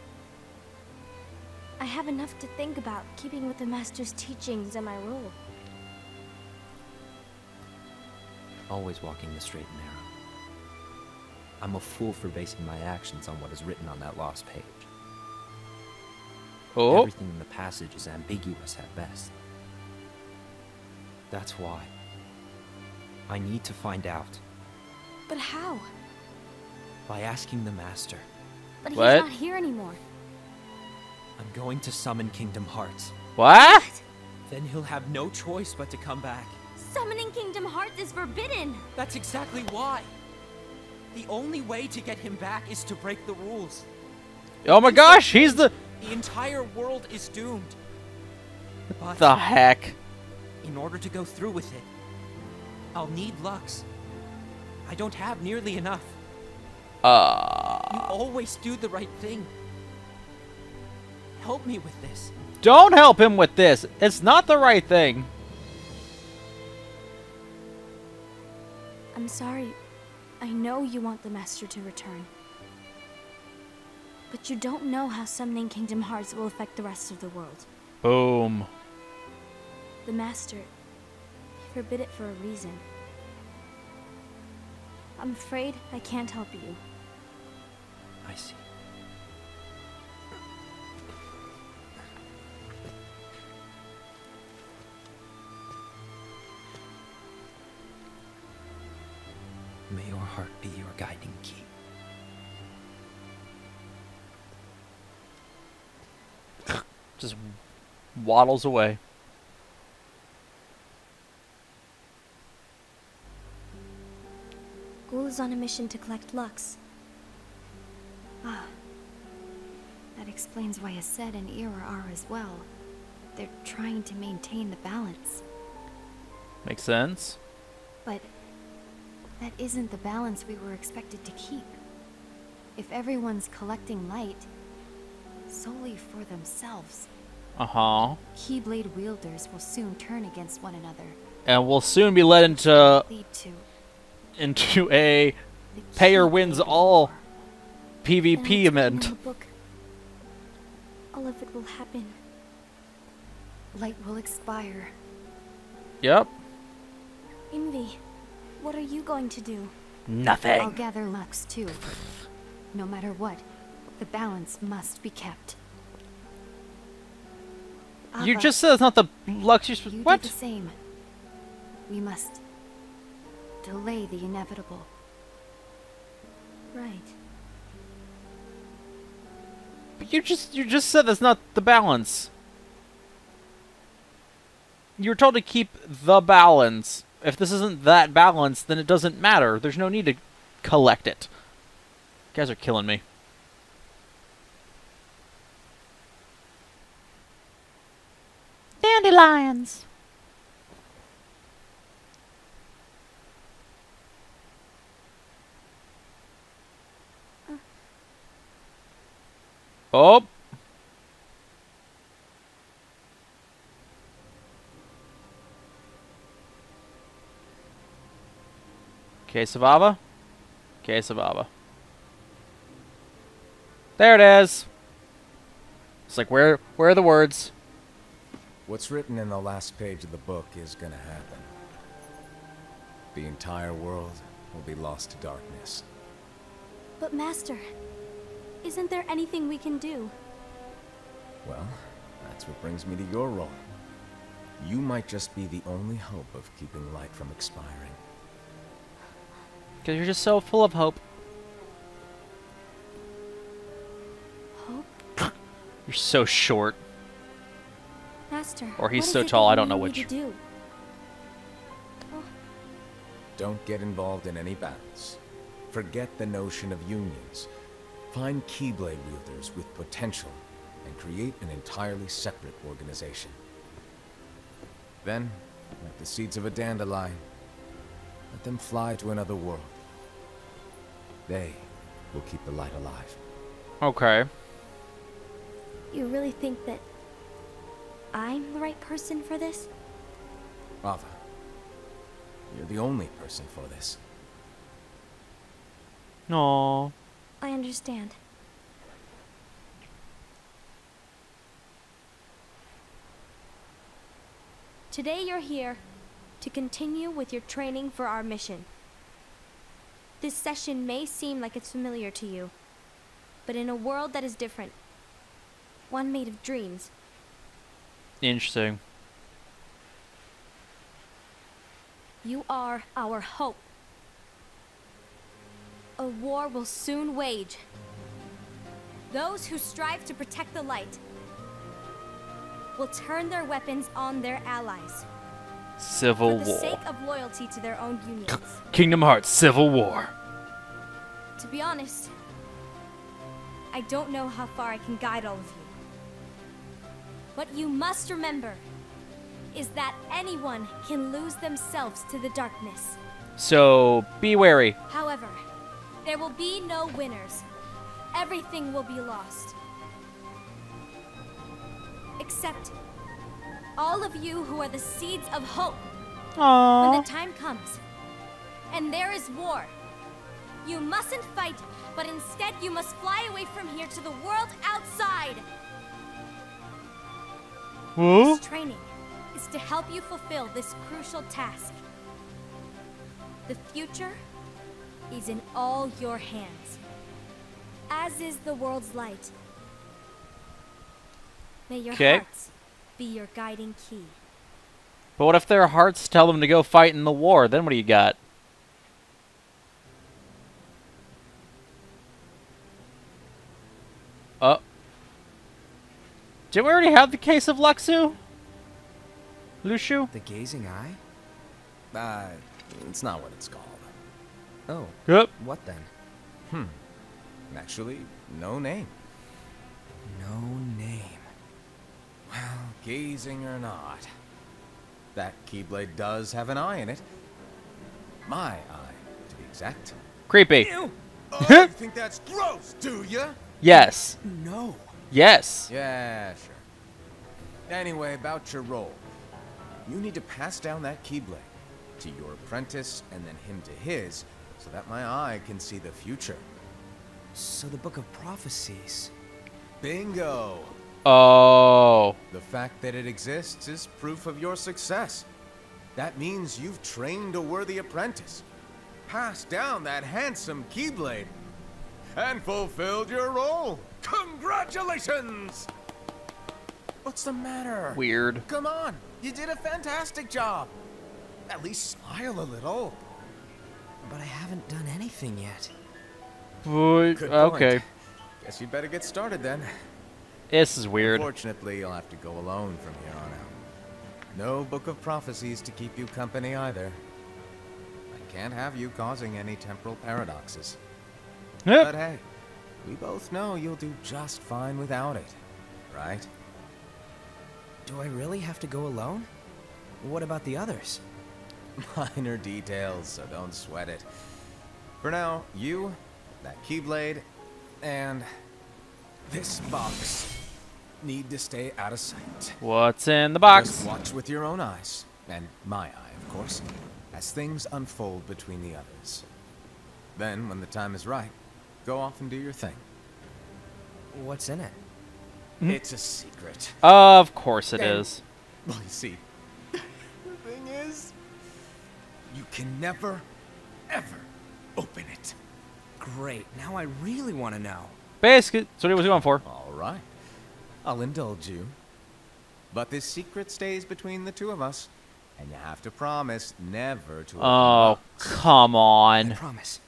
I have enough to think about, keeping with the Master's teachings and my role. Always walking the straight and narrow. I'm a fool for basing my actions on what is written on that lost page. Oh. Everything in the passage is ambiguous at best. That's why. I need to find out. But how? By asking the Master. But What? he's not here anymore. I'm going to summon Kingdom Hearts. What? Then he'll have no choice but to come back. Summoning Kingdom Hearts is forbidden! That's exactly why. The only way to get him back is to break the rules. Oh my gosh, he's the... The entire world is doomed. But The heck? in order to go through with it, I'll need Lux. I don't have nearly enough. You always do the right thing. Help me with this. Don't help him with this. It's not the right thing. I'm sorry. I know you want the Master to return. But you don't know how summoning Kingdom Hearts will affect the rest of the world. Boom. The Master, he forbid it for a reason. I'm afraid I can't help you. I see. May your heart be your guiding key. Just waddles away. Ghoul is on a mission to collect Lux. Ah. That explains why Ased and Ira are as well. They're trying to maintain the balance. Makes sense. But that isn't the balance we were expected to keep. If everyone's collecting light solely for themselves, Keyblade wielders will soon turn against one another. And we'll soon be led into Lead to a payer wins all Then PvP it's written event. in the book. All of it will happen. light will expire. Yep. Envy, what are you going to do? Nothing. I'll gather Lux too. No matter what, the balance must be kept. You Ava, just said it's not the Lux you're supposed. you What? do the same. We must delay the inevitable. Right. But you just said that's not the balance. You were told to keep the balance. If this isn't that balance, then it doesn't matter. There's no need to collect it. You guys are killing me. Dandelions. Oh. Okay, Savava. Okay, Savava. There it is. It's like, where are the words? What's written in the last page of the book is gonna happen. The entire world will be lost to darkness. But Master, isn't there anything we can do? Well, that's what brings me to your role. You might just be the only hope of keeping light from expiring. Because you're just so full of hope. Hope? You're so short. Master, Or he's what so is it tall, that I you don't know need me which. to do? Don't get involved in any battles. Forget the notion of unions. Find Keyblade wielders with potential and create an entirely separate organization. Then, like the seeds of a dandelion, let them fly to another world. They will keep the light alive. Okay. You really think that I'm the right person for this? Ava, you're the only person for this. No. I understand. Today you're here to continue with your training for our mission. This session may seem like it's familiar to you, but in a world that is different, one made of dreams, Interesting. you are our hope. A war will soon wage. Those who strive to protect the light will turn their weapons on their allies Civil for the War. sake of loyalty to their own unions. Kingdom Hearts Civil War. To be honest, I don't know how far I can guide all of you. What you must remember is that anyone can lose themselves to the darkness. So be wary. However, there will be no winners. Everything will be lost. Except all of you who are the seeds of hope. When Aww. the time comes, and there is war, you mustn't fight, but instead you must fly away from here to the world outside. Huh? This training is to help you fulfill this crucial task. The future is in all your hands, as is the world's light. May your 'Kay. hearts be your guiding key. But what if their hearts tell them to go fight in the war? Then what do you got? Did we already have the case of Luxu? Lushu? The gazing eye? It's not what it's called. Oh, Yep. what then? Actually, no name. No name. Well, gazing or not, that Keyblade does have an eye in it. My eye, to be exact. Creepy. Ew. Oh, you think that's gross, do ya? Yes. No. Yes. Yeah, sure. Anyway, about your role. You need to pass down that Keyblade to your apprentice and then him to his, so that my eye can see the future. So the Book of Prophecies. Bingo! Oh. The fact that it exists is proof of your success. That means you've trained a worthy apprentice, passed down that handsome Keyblade, and fulfilled your role. Congratulations! What's the matter? Weird. Come on, you did a fantastic job. At least smile a little. But I haven't done anything yet. Good okay. Point. Guess you'd better get started then. This is weird. Unfortunately, you'll have to go alone from here on out. No Book of Prophecies to keep you company either. I can't have you causing any temporal paradoxes. Yep. But hey, we both know you'll do just fine without it, right? Do I really have to go alone? What about the others? Minor details, so don't sweat it. For now, you, that Keyblade, and this box need to stay out of sight. What's in the box? Just watch with your own eyes, and my eye, of course, as things unfold between the others. Then, when the time is right, go off and do your thing. What's in it? It's a secret. Of course it is. Well, you see, the thing is, you can never, ever open it. Great. Now I really want to know. Basically, that's what he was going for. All right. I'll indulge you. But this secret stays between the two of us. And you have to promise never to open Oh, the box. come I on. promise.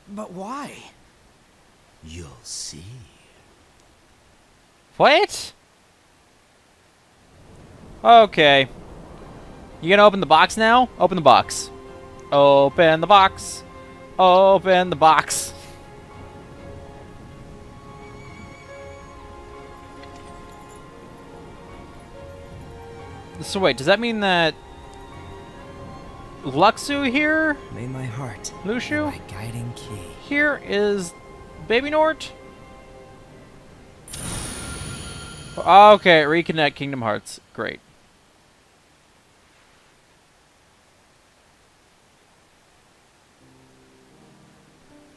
But why? You'll see. What? Okay. You gonna open the box now? Open the box. Open the box. Open the box. So wait, does that mean that Luxu here? May my heart be Lushu? my guiding key. Here is Baby Nort? Okay, reconnect Kingdom Hearts. Great.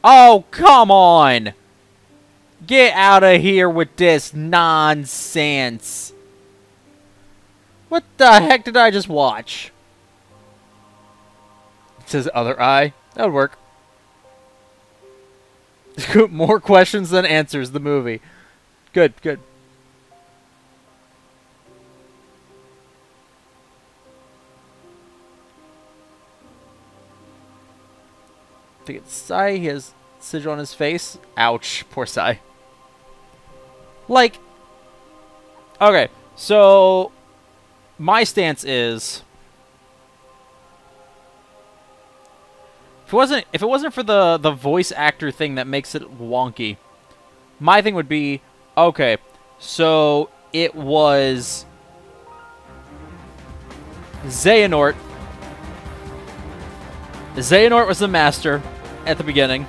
Oh, come on! Get out of here with this nonsense. What the heck did I just watch? It says other eye. That would work. More questions than answers, the movie. Good, good. I think it's Sai. He has sigil on his face. Ouch. Poor Sai. Like, okay, so my stance is if it wasn't for the voice actor thing that makes it wonky, my thing would be, okay, so it was Xehanort. Xehanort was the master at the beginning.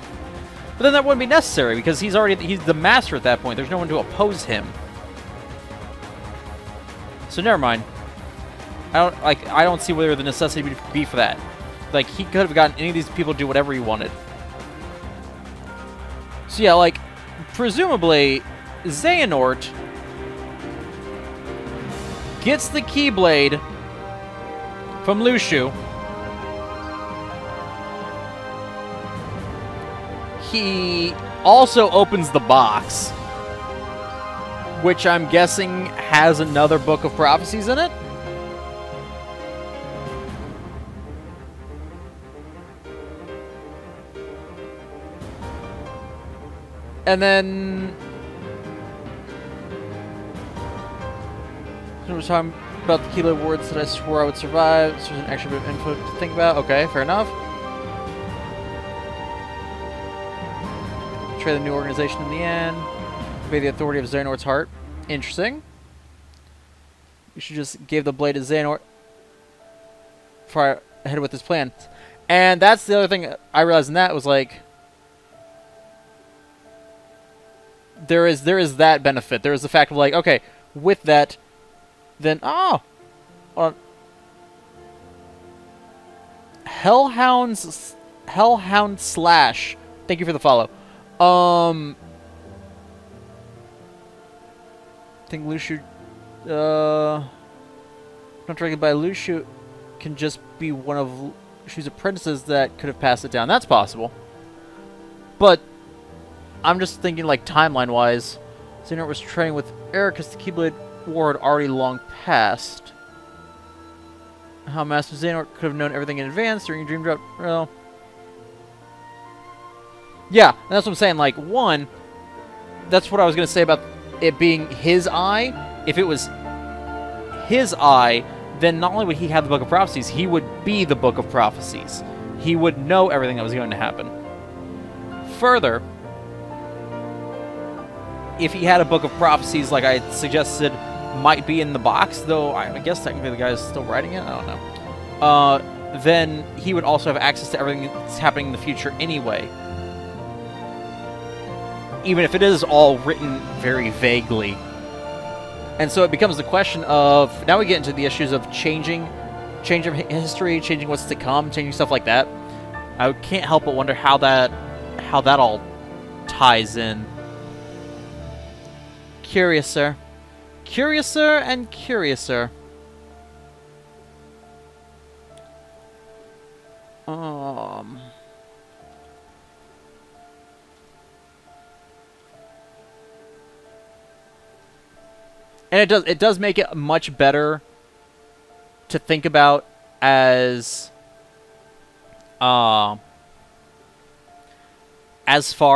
But then that wouldn't be necessary because he's the master at that point. There's no one to oppose him. So never mind. I don't see where the necessity would be for that. Like, he could have gotten any of these people to do whatever he wanted. So yeah, like, presumably Xehanort gets the Keyblade from Lushu. He also opens the box, which I'm guessing has another Book of Prophecies in it. And then I was talking about the Keyblade words that I swore I would survive. So there's an extra bit of info to think about. Okay, fair enough. betray the new organization in the end. Obey the authority of Xehanort's heart. Interesting. You should just give the blade to Xehanort far ahead with his plan. And that's the other thing I realized in that was like there is that benefit. There is the fact of like, okay, with that, then Hellhound Slash. Thank you for the follow. I think Lucio, not directed by Lucio, can just be one of Lucio's apprentices that could have passed it down. That's possible. But I'm just thinking, like, timeline-wise, Xehanort was training with Eric because the Keyblade War had already long passed. How Master Xehanort could have known everything in advance during a dream drop. Well, yeah, and that's what I'm saying. Like, one, that's what I was going to say about it being his eye. If it was his eye, then not only would he have the Book of Prophecies, he would be the Book of Prophecies. He would know everything that was going to happen. Further, if he had a Book of Prophecies, like I suggested, might be in the box, though I guess technically the guy's still writing it, I don't know. Then he would also have access to everything that's happening in the future anyway. Even if it is all written very vaguely. And so it becomes the question of, now we get into the issues of changing history, changing what's to come, changing stuff like that. I can't help but wonder how that all ties in. Curiouser. Curiouser and curiouser. And it does make it much better to think about as far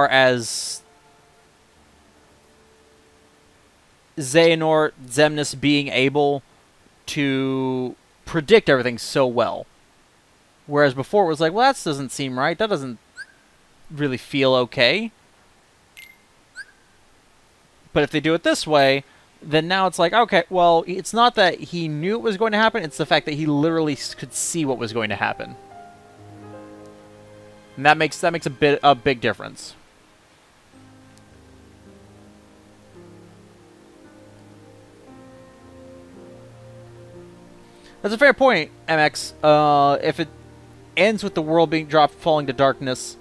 as Xehanort, Xemnas being able to predict everything so well. Whereas before it was like, well, that doesn't seem right. That doesn't really feel okay. But if they do it this way, then now it's like, okay, well, it's not that he knew it was going to happen. It's the fact that he literally could see what was going to happen. And that makes a big difference. That's a fair point, MX. If it ends with the world being dropped, falling to darkness,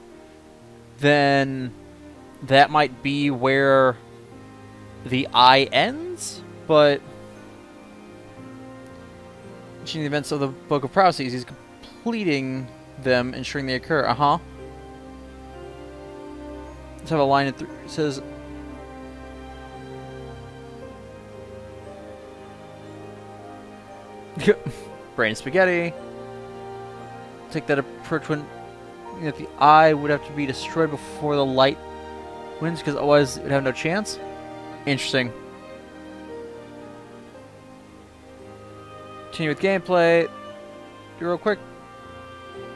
then that might be where the eye ends, but changing the events of the Book of Prophecies, he's completing them, ensuring they occur. Let's have a line it says, brain spaghetti. Take that approach when the eye would have to be destroyed before the light wins, because otherwise it would have no chance. Interesting. Continue with gameplay. Do real quick.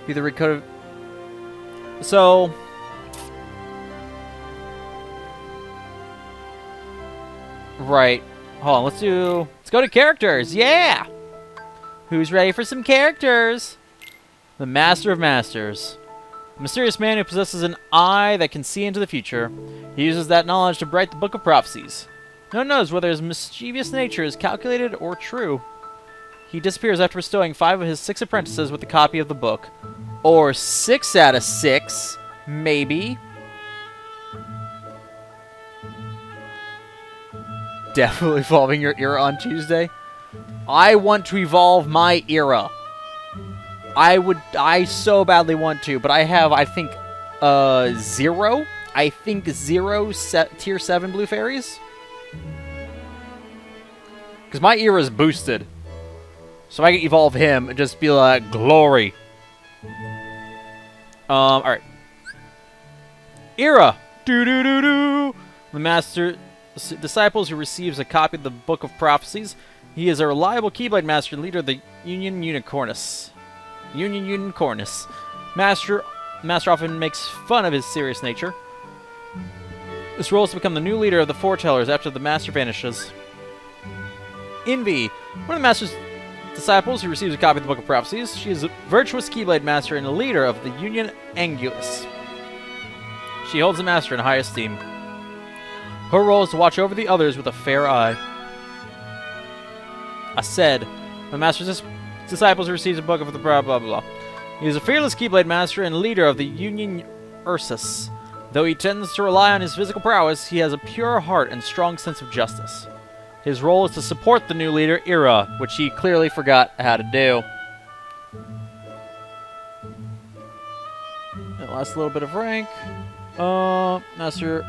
Be the recoded. So right. Hold on. Let's go to characters. Yeah. Who's ready for some characters? The Master of Masters. A mysterious man who possesses an eye that can see into the future. He uses that knowledge to write the Book of Prophecies. No one knows whether his mischievous nature is calculated or true. He disappears after bestowing 5 of his 6 apprentices with a copy of the book. Or 6 out of 6, maybe. Definitely evolving your era on Tuesday. I want to evolve my era. I so badly want to, but I have, I think, 0. I think 0 tier 7 blue fairies. Because my era is boosted. So I can evolve him and just be like, glory. Alright. Era! Do-do-do-do! The master disciples who receives a copy of the Book of Prophecies. He is a reliable Keyblade Master and leader of the Union Unicornus. Master often makes fun of his serious nature. His role is to become the new leader of the foretellers after the Master vanishes. Envy, one of the Master's disciples who receives a copy of the Book of Prophecies. She is a virtuous Keyblade Master and a leader of the Union Angulus. She holds the Master in high esteem. Her role is to watch over the others with a fair eye. I said, the Master's disciples who receives a book of the blah blah blah. He is a fearless Keyblade Master and leader of the Union Ursus. Though he tends to rely on his physical prowess, he has a pure heart and strong sense of justice. His role is to support the new leader, Ira, which he clearly forgot how to do. That last little bit of rank. Master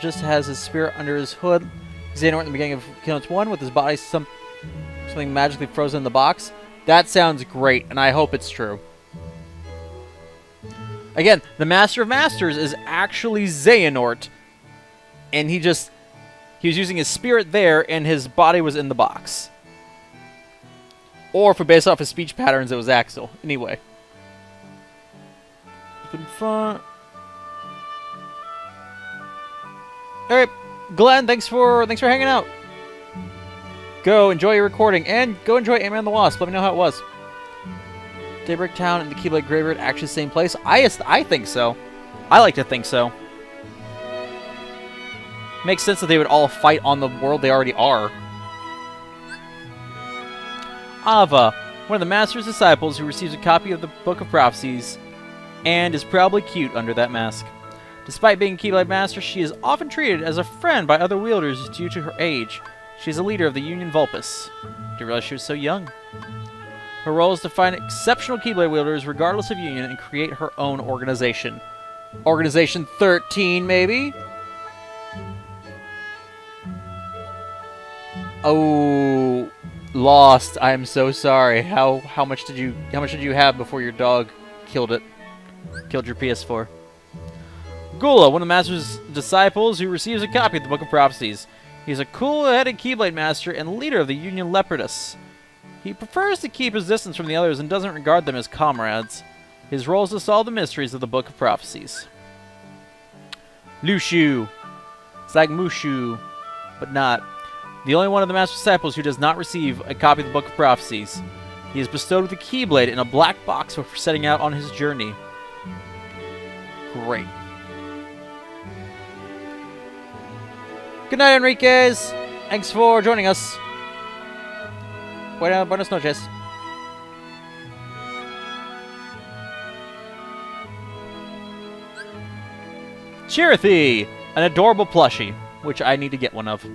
just has his spirit under his hood. Xehanort in the beginning of Keynote 1 with his body something magically frozen in the box. That sounds great, and I hope it's true. Again, the Master of Masters is actually Xehanort, and he was using his spirit there, and his body was in the box. Or if we base off his speech patterns, it was Axel. Anyway. It's been fun. Alright, Glenn, thanks for hanging out. Go enjoy your recording, and go enjoy Ant-Man and the Wasp. Let me know how it was. Daybreak Town and the Keyblade Graveyard actually the same place? I think so. I like to think so. Makes sense that they would all fight on the world they already are. Ava, one of the Master's disciples who receives a copy of the Book of Prophecies, and is probably cute under that mask. Despite being a Keyblade Master, she is often treated as a friend by other wielders due to her age. She is a leader of the Union Vulpus. Didn't realize she was so young. Her role is to find exceptional Keyblade wielders regardless of union and create her own organization. Organization 13, maybe? Oh, lost. I am so sorry. How much did you have before your dog killed it? Killed your PS4. Gula, one of the Master's disciples who receives a copy of the Book of Prophecies. He's a cool-headed Keyblade Master and leader of the Union Leopardus. He prefers to keep his distance from the others and doesn't regard them as comrades. His role is to solve the mysteries of the Book of Prophecies. Lushu. It's like Mushu, but not. The only one of the Master's disciples who does not receive a copy of the Book of Prophecies. He is bestowed with a Keyblade in a black box before setting out on his journey. Great. Good night, Enriquez. Thanks for joining us. Buenas noches. Chirithy, an adorable plushie, which I need to get one of.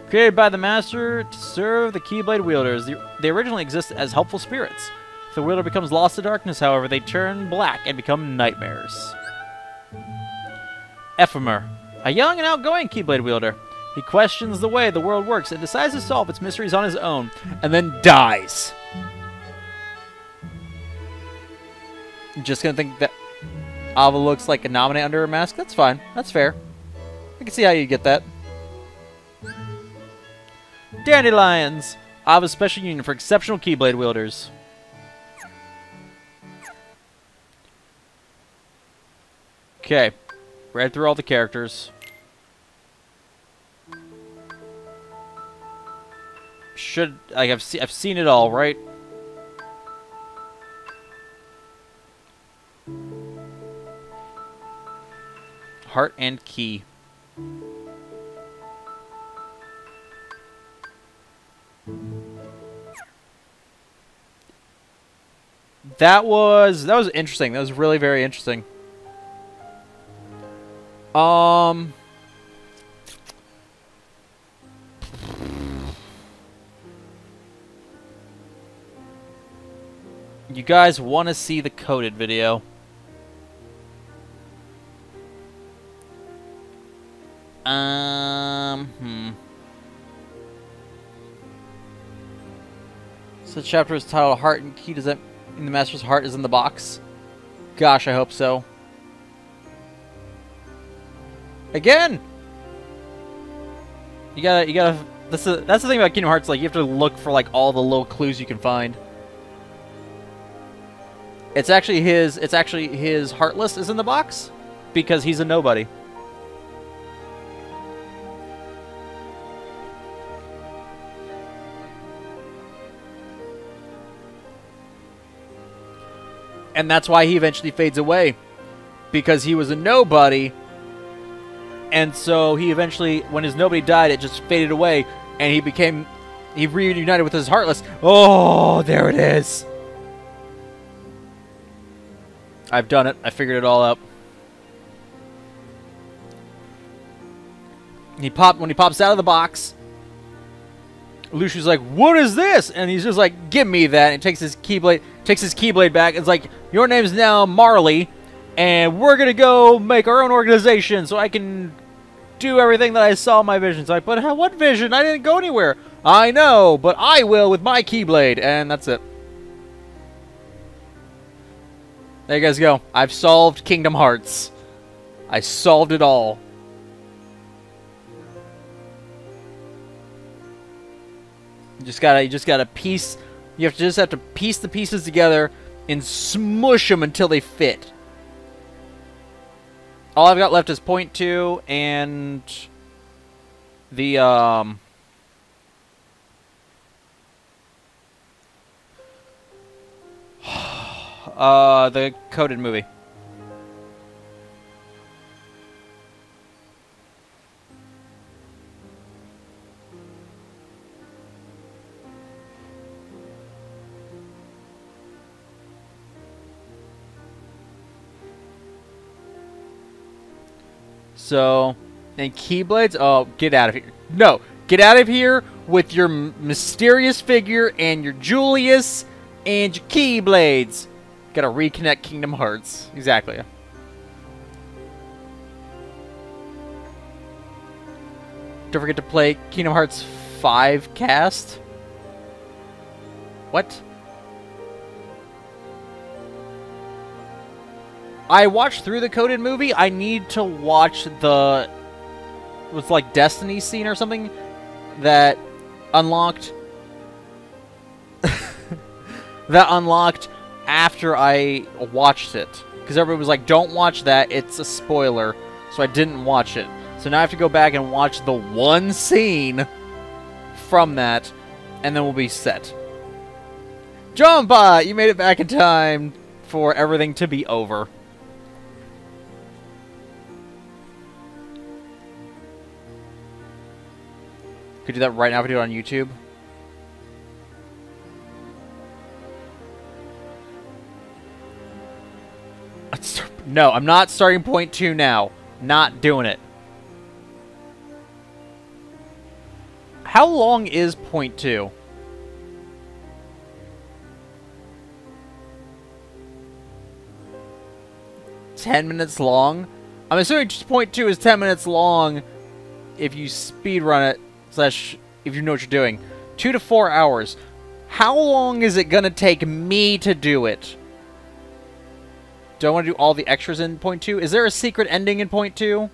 Created by the Master to serve the Keyblade wielders, they originally exist as helpful spirits. If the wielder becomes lost to darkness, however, they turn black and become nightmares. Ephemer, a young and outgoing Keyblade wielder. He questions the way the world works and decides to solve its mysteries on his own, and then dies. I'm just gonna think that Ava looks like a nominate under her mask. That's fine. That's fair. I can see how you get that. Dandelions, Ava's special union for exceptional Keyblade wielders. Okay, read through all the characters. I've seen it all, right? Heart and key. That was interesting. That was really very interesting. You guys want to see the coded video? So the chapter is titled Heart and Key. Does that mean the Master's heart is in the box? Gosh, I hope so. Again! You gotta that's the thing about Kingdom Hearts, like you have to look for like all the little clues you can find. It's actually his Heartless is in the box because he's a nobody. And that's why he eventually fades away. Because he was a nobody. And so he eventually, when his nobody died, it just faded away. And he reunited with his Heartless. Oh, there it is. I've done it. I figured it all out. When he pops out of the box, Lucius like, "What is this?" And he's just like, "Give me that." And he takes his keyblade back. It's like, "Your name's now Marley, and we're gonna go make our own organization so I can do everything that I saw in my vision." So but what vision? I didn't go anywhere. I know, but I will with my keyblade, and that's it. There you guys go. I've solved Kingdom Hearts. I solved it all. You just gotta piece. You just have to piece the pieces together and smush them until they fit. All I've got left is point 2 and the the coded movie. So, and Keyblades? Oh, get out of here. No, get out of here with your mysterious figure and your Julius and your Keyblades. Gotta reconnect Kingdom Hearts. Exactly. Don't forget to play Kingdom Hearts 5 cast. What? I watched through the coded movie. I need to watch the... It was like Destiny scene or something that unlocked... that unlocked after I watched it. Because everybody was like, don't watch that, it's a spoiler. So I didn't watch it. So now I have to go back and watch the one scene from that, and then we'll be set. John, you made it back in time for everything to be over. Could do that right now if I do it on YouTube. No, I'm not starting point 2 now. Not doing it. How long is point 2? $10 long? I'm assuming point 2 is 10 minutes long if you speedrun it, slash if you know what you're doing. 2 to 4 hours. How long is it gonna take me to do it? Do I want to do all the extras in point 2? Is there a secret ending in point 2?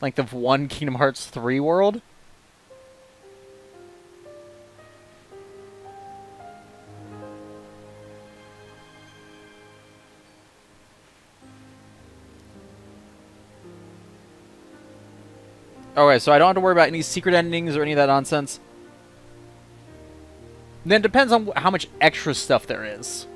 Like the one Kingdom Hearts 3 world? Okay, so I don't have to worry about any secret endings or any of that nonsense. Then it depends on how much extra stuff there is.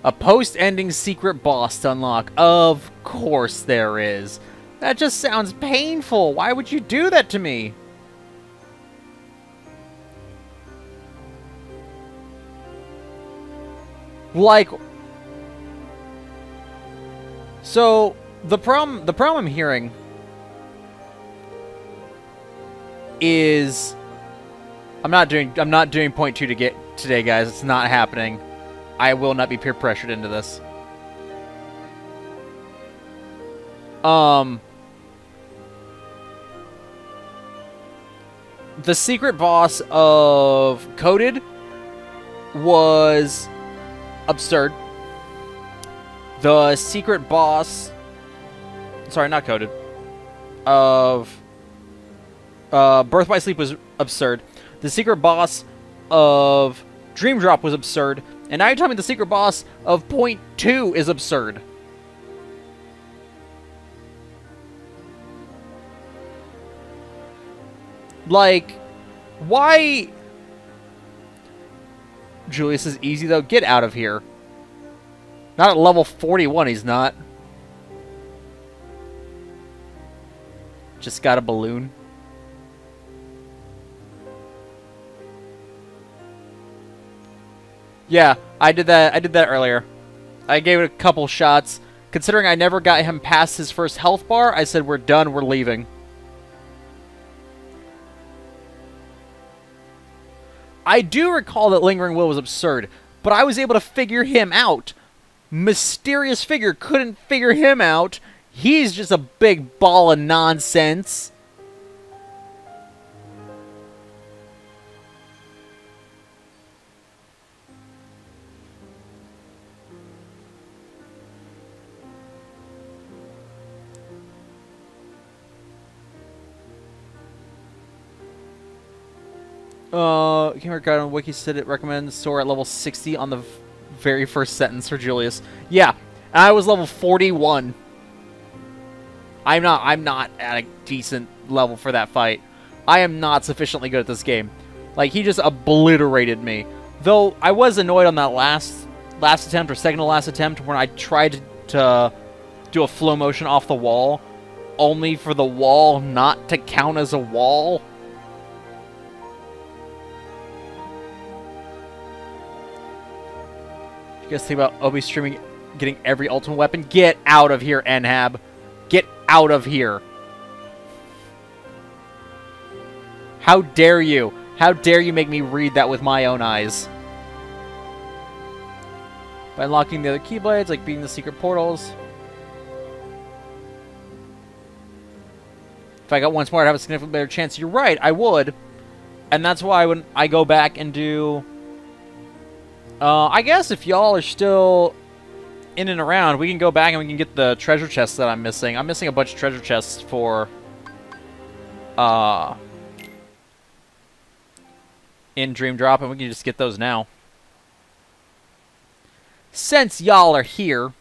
A post-ending secret boss to unlock. Of course there is. That just sounds painful. Why would you do that to me? Like... So, the problem I'm hearing is I'm not doing point 2 to get today, guys. It's not happening. I will not be peer pressured into this. The secret boss of Coded was absurd. The secret boss, sorry, not Coded, of Birth by Sleep was absurd. The secret boss of Dream Drop was absurd. And now you're telling me the secret boss of point 2 is absurd. Like, why... Julius is easy, though. Get out of here. Not at level 41, he's not. Just got a balloon. Yeah, I did that earlier. I gave it a couple shots. Considering I never got him past his first health bar, I said, we're done, we're leaving. I do recall that Lingering Will was absurd, but I was able to figure him out. Mysterious Figure couldn't figure him out. He's just a big ball of nonsense. Camera Guide on Wiki said it recommends Sora at level 60 on the very first sentence for Julius. Yeah, and I was level 41. I'm not at a decent level for that fight. I am not sufficiently good at this game. Like, he just obliterated me. Though I was annoyed on that last attempt or second to last attempt when I tried to do a flow motion off the wall, only for the wall not to count as a wall. You guys think about Obi streaming getting every ultimate weapon? Get out of here, Nhab. Get out of here. How dare you? How dare you make me read that with my own eyes? By unlocking the other Keyblades, like beating the secret portals. If I got one smart, I'd have a significantly better chance. You're right, I would. And that's why when I go back and do... I guess if y'all are still in and around, we can go back and we can get the treasure chests that I'm missing. I'm missing a bunch of treasure chests for... in Dream Drop, and we can just get those now. Since y'all are here...